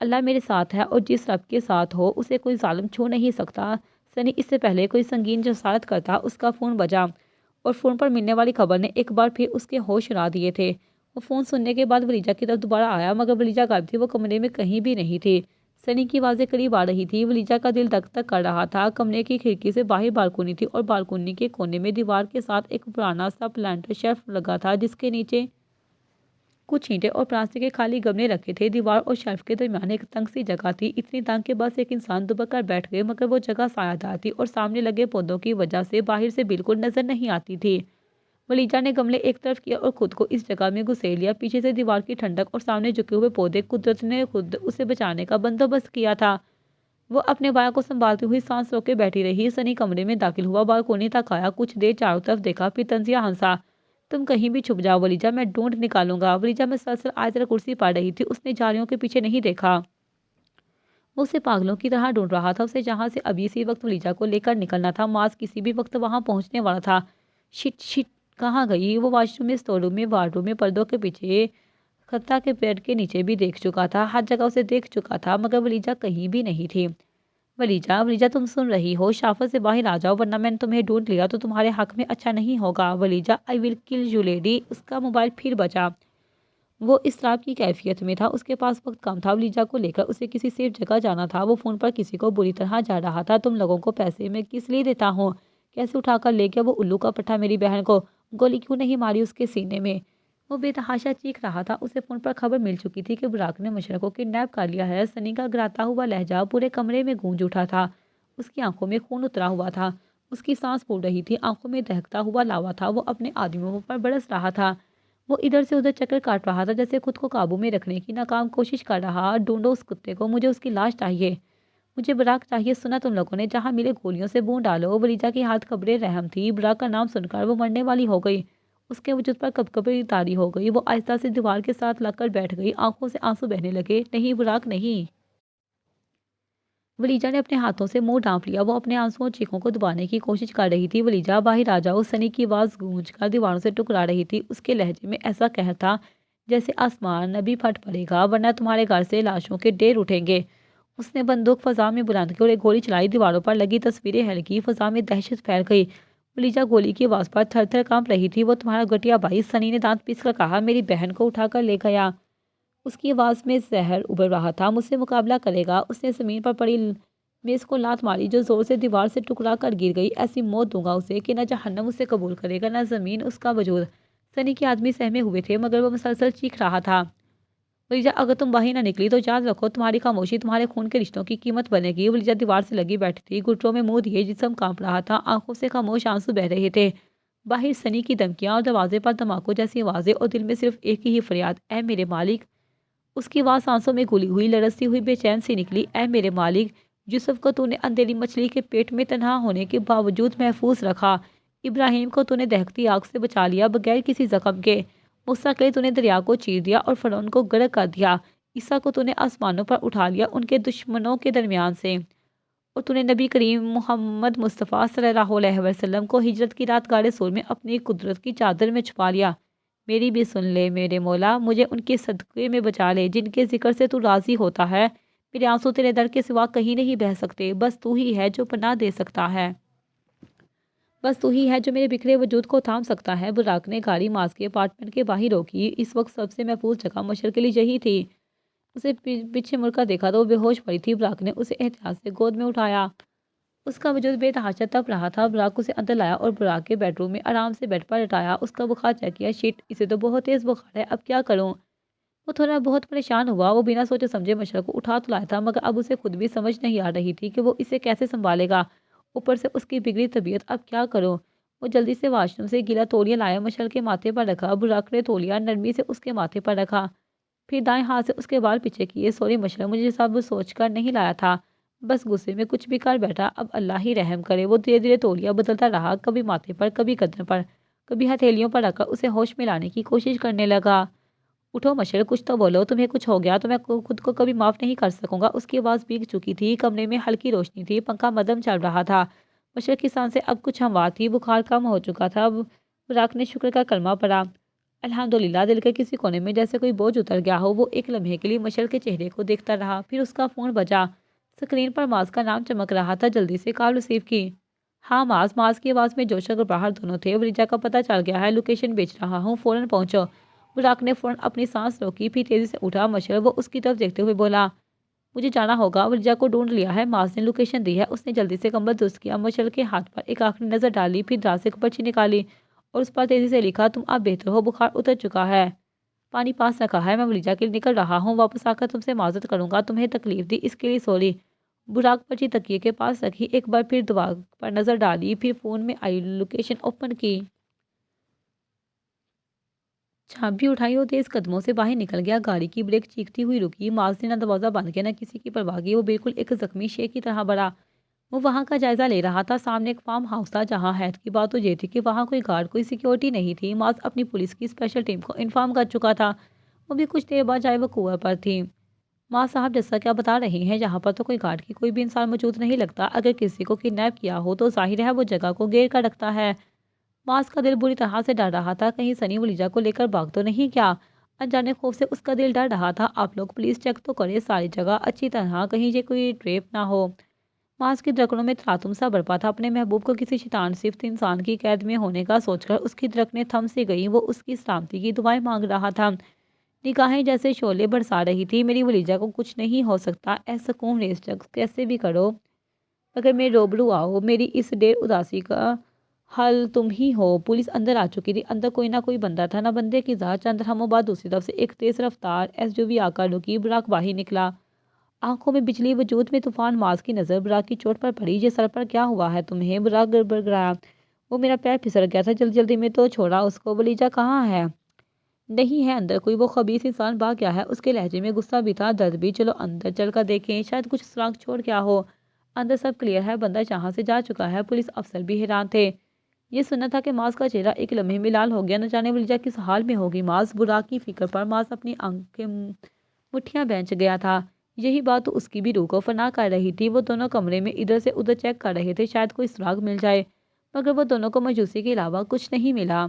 اللہ میرے ساتھ ہے اور جس رب کے ساتھ ہو اسے کوئی ظالم چھو نہیں سکتا۔ سنی اس سے پہلے کوئی سنگین جسارت کرتا اس کا فون بجا اور فون پر ملنے والی خبر نے ایک بار پھر اس کے ہوش اڑا دیے تھے۔ وہ فون سننے کے بعد ولیجہ کی طرف دوبارہ آیا مگر ولیجہ غائب تھی، وہ کمرے میں کہیں بھی نہیں تھی۔ سنی کی آوازیں قریب آ رہی تھی، ولیجہ کا دل دھک دھک کر رہا تھا۔ کمرے کی کھڑکی سے باہر بالکونی تھی اور بالکونی کے کونے میں دیوار کے ساتھ ایک پرانا سا پلانٹر شیلف لگا تھا جس کے نیچے کچھ اینٹیں اور پلاسٹک کے خالی گملے رکھے تھے۔ دیوار اور شیلف کے درمیان ایک تنگ سی جگہ تھی، اتنی تنگ کہ بس ایک انسان دبک کر بیٹھ گئے، مگر وہ جگہ سایہ دار تھی اور سامنے لگے پودوں کی وجہ سے باہر سے بالکل نظر نہیں آتی تھی۔ ولیجہ نے گملے ایک طرف کیا اور خود کو اس جگہ میں گھسیٹ لیا۔ پیچھے سے دیوار کی ٹھنڈک اور سامنے جھکے ہوئے پودے، قدرت نے خود اسے بچانے کا بندوبست کیا تھا۔ وہ اپنے بایا کو سنبھالتی ہوئی سانس روک کے بیٹھی رہی۔ سنی کمرے میں داخل ہوا، بالکونی تک آیا، کچھ دیر چاروں طرف دیکھا، پھر طنزیہ ہنسا۔ تم کہیں بھی چھپ جاؤ ولیجہ، میں ڈھونڈ نکالوں گا۔ ولیجہ مسلسل آیت الکرسی پڑھ رہی تھی، اس نے جھاڑیوں کے پیچھے نہیں دیکھا۔ وہ اسے پاگلوں کی طرح ڈھونڈ رہا تھا، اسے جہاں سے ابھی اسی وقت ولیجہ کو لے کر نکلنا تھا، ماس کسی بھی وقت وہاں پہنچنے والا تھا۔ شٹ شٹ، کہاں گئی؟ وہ واش روم میں، اسٹور روم میں، وارڈ روم میں، پردوں کے پیچھے، خطہ کے بیڈ کے نیچے بھی دیکھ چکا تھا، ہر جگہ اسے دیکھ چکا تھا، مگر ولیجہ کہیں بھی نہیں تھی۔ ولیجہ، ولیجہ تم سن رہی ہو؟ شافت سے باہر آ جاؤ ورنہ میں نے تمہیں ڈھونڈ لیا تو تمہارے حق میں اچھا نہیں ہوگا۔ ولیجہ، آئی ول کل یو لیڈی۔ اس کا موبائل پھر بجا۔ وہ اضطراب کی کیفیت میں تھا، اس کے پاس وقت کم تھا، ولیجہ کو لے کر اسے کسی سیف جگہ جانا تھا۔ وہ فون پر کسی کو بری طرح جا رہا تھا، تم لوگوں کو پیسے میں کس لیے دیتا ہوں؟ کیسے اٹھا کر لے گیا وہ الو کا پٹھا میری بہن کو؟ گولی کیوں نہیں ماری اس کے سینے میں؟ وہ بے تحاشا چیخ رہا تھا۔ اسے فون پر خبر مل چکی تھی کہ براق نے مشرق کو کڈنیپ کر لیا ہے۔ سنی کا گراتا ہوا لہجہ پورے کمرے میں گونج اٹھا تھا، اس کی آنکھوں میں خون اترا ہوا تھا، اس کی سانس پھول رہی تھی، آنکھوں میں دہکتا ہوا لاوا تھا، وہ اپنے آدمیوں پر برس رہا تھا۔ وہ ادھر سے ادھر چکر کاٹ رہا تھا جیسے خود کو قابو میں رکھنے کی ناکام کوشش کر رہا۔ ڈھونڈو اس کتے کو، مجھے اس کی لاش چاہیے، مجھے براق چاہیے، سنا تم لوگوں نے؟ جہاں ملے گولیوں سے بون ڈالو۔ ولیجہ کی حالت قبرِ رحم تھی، براق کا نام سن کر وہ مرنے والی ہو گئی، اس کے وجود پر کپکپی طاری ہو گئی، وہ آہستہ سے دیوار کے ساتھ لگ کر بیٹھ گئی، آنکھوں سے آنسو بہنے لگے۔ نہیں براق نہیں۔ ولیجہ نے اپنے ہاتھوں سے منہ ڈھانپ لیا، وہ اپنے آنسوں اور چیخوں کو دبانے کی کوشش کر رہی تھی۔ ولیجہ، باہر آ جاؤ۔ سنی کی آواز گونج کر دیواروں سے ٹکرا رہی تھی، اس کے لہجے میں ایسا قہر تھا جیسے آسمان ابھی پھٹ پڑے گا ورنہ تمہارے گھر سے لاشوں کے ڈھیر اٹھیں گے۔ اس نے بندوق فضا میں بلند کی اور ایک گولی چلائی، دیواروں پر لگی تصویریں ہل گئی، فضا میں دہشت پھیل گئی۔ ولیجہ گولی کی آواز پر تھر تھر کانپ رہی تھی۔ وہ تمہارا گٹیا بھائی، سنی نے دانت پیس کر کہا، میری بہن کو اٹھا کر لے گیا۔ اس کی آواز میں زہر ابل رہا تھا۔ مجھ سے مقابلہ کرے گا؟ اس نے زمین پر پڑی میز کو لات ماری جو زور سے دیوار سے ٹکرا کر گر گئی۔ ایسی موت دوں گا اسے کہ نہ جہنم اسے قبول کرے گا نہ زمین اس کا وجود۔ سنی کے آدمی سہمے ہوئے تھے مگر وہ مسلسل چیخ رہا تھا، ولیجہ اگر تم باہر نہ نکلی تو یاد رکھو تمہاری خاموشی تمہارے خون کے رشتوں کی قیمت بنے گی۔ ولیجہ دیوار سے لگی بیٹھی تھی، گھٹنوں میں منہ دیے، جسم کانپ رہا تھا، آنکھوں سے خاموش آنسو بہہ رہے تھے۔ باہر سنی کی دھمکیاں اور دروازے پر دھماکوں جیسی آوازیں اور دل میں صرف ایک ہی فریاد، اے میرے مالک۔ اس کی آواز سانسوں میں گھلی ہوئی، لرزتی ہوئی، بے چین سی نکلی، اے میرے مالک، یوسف کو تو نے اندھیری مچھلی کے پیٹ میں تنہا ہونے کے باوجود محفوظ رکھا، ابراہیم کو تو نے دہکتی آگ سے بچا لیا بغیر کسی زخم کے، موسیٰ کے لیے تو نے دریا کو چیر دیا اور فرعون کو غرق کر دیا، عیسیٰ کو تو نے آسمانوں پر اٹھا لیا ان کے دشمنوں کے درمیان سے، اور تو نے نبی کریم محمد مصطفیٰ صلی اللہ علیہ وسلم کو ہجرت کی رات غار ثور میں اپنی قدرت کی چادر میں چھپا لیا۔ میری بھی سن لے میرے مولا، مجھے ان کے صدقے میں بچا لے جن کے ذکر سے تو راضی ہوتا ہے۔ میرے آنسو تیرے در کے سوا کہیں نہیں بہہ سکتے، بس تو ہی ہے جو پناہ دے سکتا ہے، بس تو ہی ہے جو میرے بکھرے وجود کو تھام سکتا ہے۔ براق نے گاڑی ماس کے اپارٹمنٹ کے باہر روکی، اس وقت سب سے محفوظ جگہ مشرق کے لیے یہی تھی۔ اسے پیچھے مڑ کر دیکھا تو وہ بے ہوش پڑی تھی۔ براق نے اسے احتیاط سے گود میں اٹھایا، اس کا وجود بے تحاشا تپ رہا تھا۔ براق اسے اندر لایا اور براق کے بیڈ روم میں آرام سے بیڈ پر لٹایا، اس کا بخار چیک کیا۔ شٹ، اسے تو بہت تیز بخار ہے، اب کیا کروں؟ وہ تھوڑا بہت پریشان ہوا، وہ بنا سوچے سمجھے مشرق کو اٹھا تو لایا تھا مگر اب اسے خود بھی سمجھ نہیں آ رہی تھی کہ وہ اسے کیسے سنبھالے گا، اوپر سے اس کی بگڑی طبیعت، اب کیا کروں؟ وہ جلدی سے واش روم سے گیلا تولیہ لایا، مشرق کے ماتھے پر رکھا، براق نے تولیہ نرمی سے اس کے ماتھے پر رکھا، پھر دائیں ہاتھ سے اس کے بال پیچھے کیے۔ سوری مشرق، مجھے سب سوچ کر نہیں لایا تھا، بس غصے میں کچھ بھی کر بیٹھا، اب اللہ ہی رحم کرے۔ وہ دھیرے دھیرے تولیہ بدلتا رہا، کبھی ماتھے پر، کبھی گردن پر، کبھی ہتھیلیوں پر رکھ کر اسے ہوش میں لانے کی کوشش کرنے لگا۔ اٹھو مشرق، کچھ تو بولو، تمہیں کچھ ہو گیا تو میں خود کو کبھی معاف نہیں کر سکوں گا۔ اس کی آواز بھیگ چکی تھی، کمرے میں ہلکی روشنی تھی، پنکھا مدھم چل رہا تھا، مشرق کی سانسیں اب کچھ ہموار تھی، بخار کم ہو چکا تھا۔ براق نے شکر کا کلمہ پڑھا، الحمدللہ دل کے کسی کونے میں جیسے کوئی بوجھ اتر گیا ہو۔ وہ ایک لمحے کے لیے مشعل کے چہرے کو دیکھتا رہا، پھر اس کا فون بجا۔ اسکرین پر معاذ کا نام چمک رہا تھا۔ جلدی سے کال ریسیو کی۔ ہاں معاذ کی آواز میں جوش اور گھبراہٹ دونوں تھے۔ ولیجا کا پتہ چل گیا ہے، لوکیشن بیچ رہا ہوں، فوراً پہنچو۔ براق نے فوراً اپنی سانس روکی، پھر تیزی سے اٹھا۔ مشعل وہ اس کی طرف دیکھتے ہوئے بولا، مجھے جانا ہوگا، ولیجا کو ڈھونڈ لیا ہے، معاذ نے لوکیشن دی ہے۔ اس نے جلدی سے کمبل درست کیا، مشعل کے ہاتھ پر ایک آخری نظر ڈالی، پھر دراز سے پرچی نکالی اور اس پر تیزی سے لکھا، تم اب بہتر ہو، بخار اتر چکا ہے، پانی پاس رکھا ہے، میں ولیجا کے لیے نکل رہا ہوں، واپس آ کر تم سے معذرت کروں گا، تمہیں تکلیف دی اس کے لیے سوری۔ براق پرچی تکیے کے پاس رکھی، ایک بار پھر دیوار پر نظر ڈالی، پھر فون میں آئی لوکیشن اوپن کی، چابی اٹھائی اور تیز قدموں سے باہر نکل گیا۔ گاڑی کی بریک چیختی ہوئی رکی۔ معاذ نے نہ دروازہ بند کیا، نہ کسی کی پرواہ کی۔ وہ بالکل ایک زخمی شیر کی طرح بڑھا۔ وہ وہاں کا جائزہ لے رہا تھا۔ سامنے ایک فارم ہاؤس تھا، جہاں حیرت کی بات تو یہ تھی کہ وہاں کوئی گارڈ، کوئی سیکیورٹی نہیں تھی۔ معاذ اپنی پولیس کی اسپیشل ٹیم کو انفارم کر چکا تھا، وہ بھی کچھ دیر بعد جائے وہ کنویں پر تھی۔ معاذ صاحب جیسا کیا بتا رہے ہیں، یہاں پر تو کوئی گارڈ کی کوئی بھی انسان موجود نہیں لگتا۔ اگر کسی کو کڈنیپ کیا ہو تو ظاہر ہے وہ جگہ کو گھیر کر رکھتا ہے۔ معاذ کا دل بری طرح سے ڈر رہا تھا، کہیں سنی ولیجا کو لے کر بھاگ تو نہیں کیا۔ انجانے خوف سے اس کا دل ڈر رہا تھا۔ آپ لوگ پولیس چیک تو کرے ساری جگہ اچھی طرح، کہیں یہ کوئی ٹریپ نہ ہو۔ معاذ کی دھڑکنوں میں تراطم سا برپا تھا۔ اپنے محبوب کو کسی شیطان صفت انسان کی قید میں ہونے کا سوچ کر اس کی دھڑکنیں تھم سی گئیں۔ وہ اس کی سلامتی کی دعائیں مانگ رہا تھا، نگاہیں جیسے شعلے برسا رہی تھی۔ میری ولیجا کو کچھ نہیں ہو سکتا، اے سکون ریس کیسے بھی کرو، مگر میرے روبرو آؤ، میری اس ڈیر اداسی کا حل تم ہی ہو۔ پولیس اندر آ چکی تھی۔ اندر کوئی نہ کوئی بندہ تھا، نہ بندے کی ذات۔ چند لمحوں بعد دوسری طرف سے ایک تیز رفتار ایس یو وی آ کر رکی۔ براق باہر نکلا، آنکھوں میں بجلی، وجود میں طوفان۔ معاذ کی نظر براق کی چوٹ پر پڑی۔ یہ سر پر کیا ہوا ہے تمہیں؟ براق گڑگڑایا، وہ میرا پیر پھسل گیا تھا جلدی میں، تو چھوڑا اس کو۔ ولیجا کہاں ہے؟ نہیں ہے اندر کوئی، وہ خبیث انسان بھاگ گیا ہے۔ اس کے لہجے میں غصہ بھی تھا، درد بھی۔ چلو اندر چل کر دیکھیں، شاید کچھ سراغ چھوڑ گیا ہو۔ اندر سب کلیئر ہے، بندہ جہاں سے جا چکا ہے۔ پولیس افسر بھی حیران تھے۔ یہ سننا تھا کہ معاذ کا چہرہ ایک لمحے میں لال ہو گیا۔ نہ جانے ولیجا کس حال میں ہوگی۔ معاذ، براق کی فکر پر معاذ اپنی آنکھیں مٹھیاں بینچ گیا تھا۔ یہی بات تو اس کی بھی روح کو فنا کر رہی تھی۔ وہ دونوں کمرے میں ادھر سے ادھر چیک کر رہے تھے، شاید کوئی سراغ مل جائے، مگر وہ دونوں کو مایوسی کے علاوہ کچھ نہیں ملا۔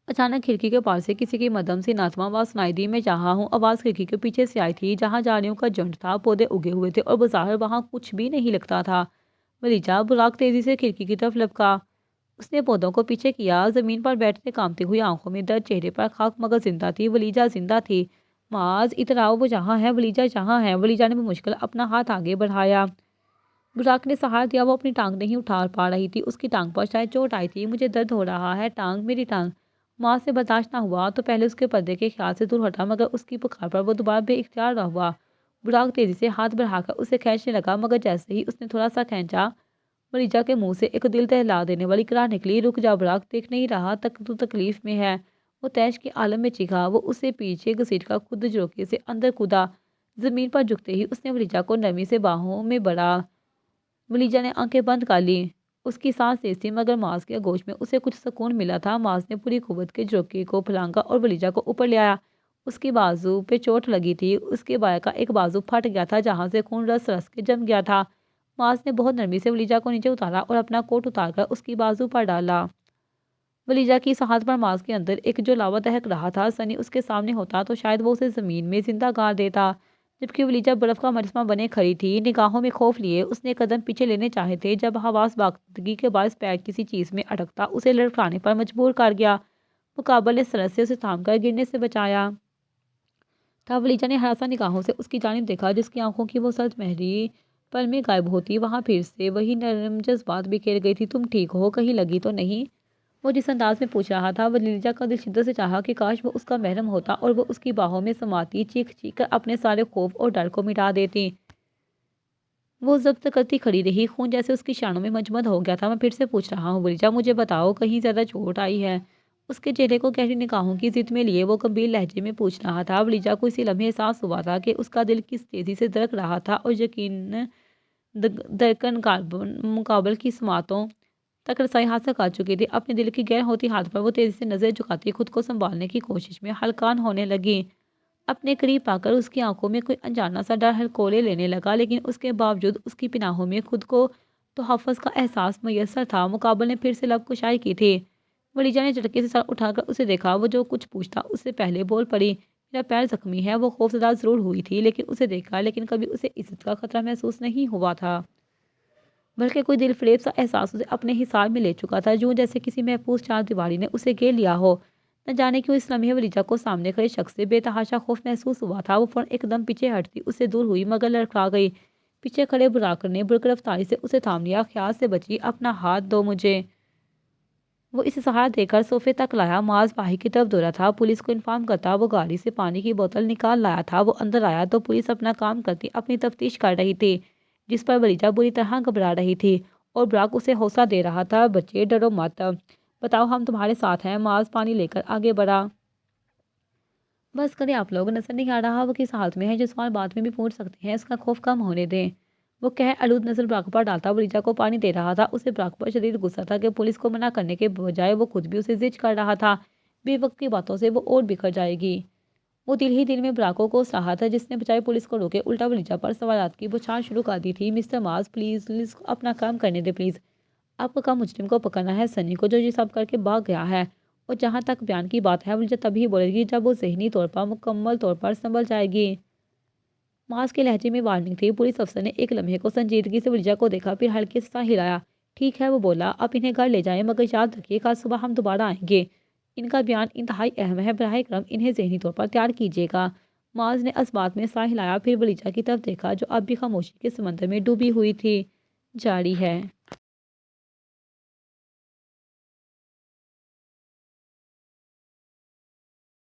اچانک کھڑکی کے پار سے کسی کی مدھم سی ناتواں آواز سنائی دی، میں جہاں ہوں۔ آواز کھڑکی کے پیچھے سے آئی تھی، جہاں جھاڑیوں کا جھنڈ تھا، پودے اگے ہوئے تھے اور بظاہر وہاں کچھ بھی نہیں لگتا تھا۔ ولیجا، براق تیزی سے کھڑکی کی طرف لپکا۔ اس نے پودوں کو پیچھے کیا، زمین پر بیٹھتے کامتی ہوئی آنکھوں میں درد، چہرے پر خاک، مگر زندہ تھی۔ ولیجا زندہ تھی۔ معاذ، ادھر آؤ، وہ جہاں ہے، ولیجا جہاں ہے۔ ولیجا نے بمشکل اپنا ہاتھ آگے بڑھایا۔ براق نے سہارا دیا، وہ اپنی ٹانگ نہیں اٹھا پا رہی تھی۔ اس کی ٹانگ پر شاید چوٹ آئی تھی۔ مجھے درد ہو رہا ہے، ٹانگ، میری ٹانگ۔ معاذ سے برداشت نہ ہوا تو پہلے اس کے پردے کے خیال سے دور ہٹا، مگر اس کی پکار پر وہ دوبارہ بے اختیار نہ ہوا۔ براق تیزی سے ہاتھ بڑھا کر اسے کھینچنے لگا، مگر جیسے ہی اس نے تھوڑا سا کھینچا، ولیجا کے منہ سے ایک دل دہلا دینے والی کراہ نکلی، رک جا براق، دیکھ نہیں رہا تو تکلیف میں ہے؟ وہ تیش کے عالم میں چیخا۔ وہ اسے پیچھے گھسیٹ کر خود جھروکے سے اندر کودا۔ زمین پر جھکتے ہی اس نے ولیجا کو نرمی سے باہوں میں بڑھا۔ ولیجا نے آنکھیں بند کر لی۔ اس کی سانس تیز تھی، مگر معاذ کے آغوش میں اسے کچھ سکون ملا تھا۔ معاذ نے پوری قوت کے جھروکے کو پھلانگا اور ولیجا کو اوپر لے آیا۔ اس کی بازو پہ چوٹ لگی تھی، اس کے بائیں کا ایک بازو پھٹ گیا تھا، جہاں سے خون رس رس کے جم گیا تھا۔ معاذ نے بہت نرمی سے ولیجا کو نیچے اتارا اور اپنا کوٹ اتار کر اس کی بازو پر ڈالا۔ ولیجا کی سانس پر معاذ کے اندر ایک جلاوا دہک رہا تھا۔ سنی اس کے سامنے ہوتا تو شاید وہ اسے زمین میں زندہ گاڑ دیتا، جبکہ ولیجا برف کا مجسمہ بنے کھڑی تھی، نگاہوں میں خوف لیے۔ اس نے قدم پیچھے لینے چاہے تھے، جب حواس باختگی کے باعث پیر کسی چیز میں اٹکتا اسے لڑکھڑانے پر مجبور کر گیا۔ مقابل نے سرعت سے اسے تھام کر گرنے سے بچایا تھا۔ ولیجا نے ہراساں نگاہوں سے اس کی جانب دیکھا، جس کی آنکھوں کی وہ سرد مہری پل میں غائب ہوتی، وہاں پھر سے وہی نرم جذبات بکھیر گئی تھی۔ تم ٹھیک ہو؟ کہیں لگی تو نہیں؟ وہ جس انداز میں پوچھ رہا تھا، ولیجا کا دل شدت سے چاہا کہ کاش وہ اس کا محرم ہوتا اور وہ اس کی باہوں میں سماتی، چیخ چیخ کر اپنے سارے خوف اور ڈر کو مٹا دیتی۔ وہ ضبط کرتی کھڑی رہی، خون جیسے اس کی شانوں میں مجمد ہو گیا تھا۔ میں پھر سے پوچھ رہا ہوں ولیجا، مجھے بتاؤ، کہیں زیادہ چوٹ آئی ہے؟ اس کے چہرے کو گہری نگاہوں کی زد میں لیے وہ گمبھیر لہجے میں پوچھ رہا تھا۔ ولیجا کو اسی لمحے احساس ہوا تھا کہ اس کا دل کس تیزی سے دھڑک رہا تھا، اور یقیناً دھڑکن مقابل کی سماعتوں تک رسائی حاصل کر چکی تھی۔ اپنے دل کی غیر ہوتی حالت پر وہ تیزی سے نظر جھکاتی خود کو سنبھالنے کی کوشش میں ہلکان ہونے لگی۔ اپنے قریب آ کر اس کی آنکھوں میں کوئی انجانا سا ڈر ہلکولے لینے لگا، لیکن اس کے باوجود اس کی پناہوں میں خود کو تحفظ کا احساس میسر تھا۔ مقابل نے پھر سے لب کشائی کی تھی۔ ولیجہ نے جھٹکے سے سر اٹھا کر اسے دیکھا۔ وہ جو کچھ پوچھتا اس سے پہلے بول پڑی، میرا پیر زخمی ہے۔ وہ خوفزدہ ضرور ہوئی تھی لیکن اسے دیکھا، لیکن کبھی اسے عزت کا خطرہ محسوس نہیں ہوا تھا، بلکہ کوئی دل فریب سا احساس اسے اپنے حصار میں لے چکا تھا، یوں جیسے کسی محفوظ چار دیواری نے اسے گھیر لیا ہو۔ نہ جانے کیوں اس لمحے ولیجہ کو سامنے کھڑے شخص سے بے تحاشا خوف محسوس ہوا تھا۔ وہ فوراً ایک دم پیچھے ہٹتی اس سے دور ہوئی مگر لڑکھڑا گئی۔ پیچھے کھڑے براکر نے بڑک رفتاری سے اسے تھام لیا۔ خیال سے بچی، اپنا ہاتھ دو مجھے۔ وہ اسے سہارا دے کر صوفے تک لایا۔ معاذ باہر کی طرف دوڑا تھا، پولیس کو انفارم کرتا۔ وہ گاڑی سے پانی کی بوتل نکال لایا تھا۔ وہ اندر آیا تو پولیس اپنا کام کرتی اپنی تفتیش کر رہی تھی، جس پر ولیجہ بری طرح گھبرا رہی تھی، اور براک اسے حوصلہ دے رہا تھا، بچے ڈرو مت، بتاؤ ہم تمہارے ساتھ ہیں۔ معاذ پانی لے کر آگے بڑھا۔ بس کریں آپ لوگ، نظر نہیں آ رہا وہ کس حالت میں ہے؟ جو سوال بعد میں بھی پوچھ سکتے ہیں، اس کا خوف کم ہونے دیں۔ وہ کہہ آلود نظر براک پر ڈالتا ولیجہ کو پانی دے رہا تھا۔ اسے براک پر شدید غصہ تھا کہ پولیس کو منع کرنے کے بجائے وہ خود بھی اسے زج کر رہا تھا۔ بے وقت کی باتوں سے وہ اور بکھر جائے گی۔ وہ دل ہی دل میں براک کو کوس رہا تھا، جس نے بجائے پولیس کو روکے الٹا ولیجہ پر سوالات کی بوچھار شروع کر دی تھی۔ مسٹر معاذ پلیز اپنا کام کرنے دے پلیز۔ آپ کا کام مجرم کو پکڑنا ہے، سنی کو، جو یہ سب کر کے بھاگ گیا ہے۔ اور جہاں تک بیان کی بات ہے، ولیجہ تبھی بولے گی جب وہ ذہنی طور پر مکمل طور پر سنبھل جائے گی۔ معاذ کے لہجے میں وارننگ تھی۔ پولیس افسر نے ایک لمحے کو سنجیدگی سے ولیجہ کو دیکھا، پھر ہلکے سے سر ہلایا۔ ٹھیک ہے، وہ بولا، آپ انہیں گھر لے جائیں، مگر یاد رکھیے کل صبح ہم دوبارہ آئیں گے۔ ان کا بیان انتہائی اہم ہے، براہ کرم انہیں ذہنی طور پر تیار کیجیے گا۔ معاذ نے اس بات میں سر ہلایا، پھر ولیجہ کی طرف دیکھا جو اب بھی خاموشی کے سمندر میں ڈوبی ہوئی تھی۔ جاری ہے۔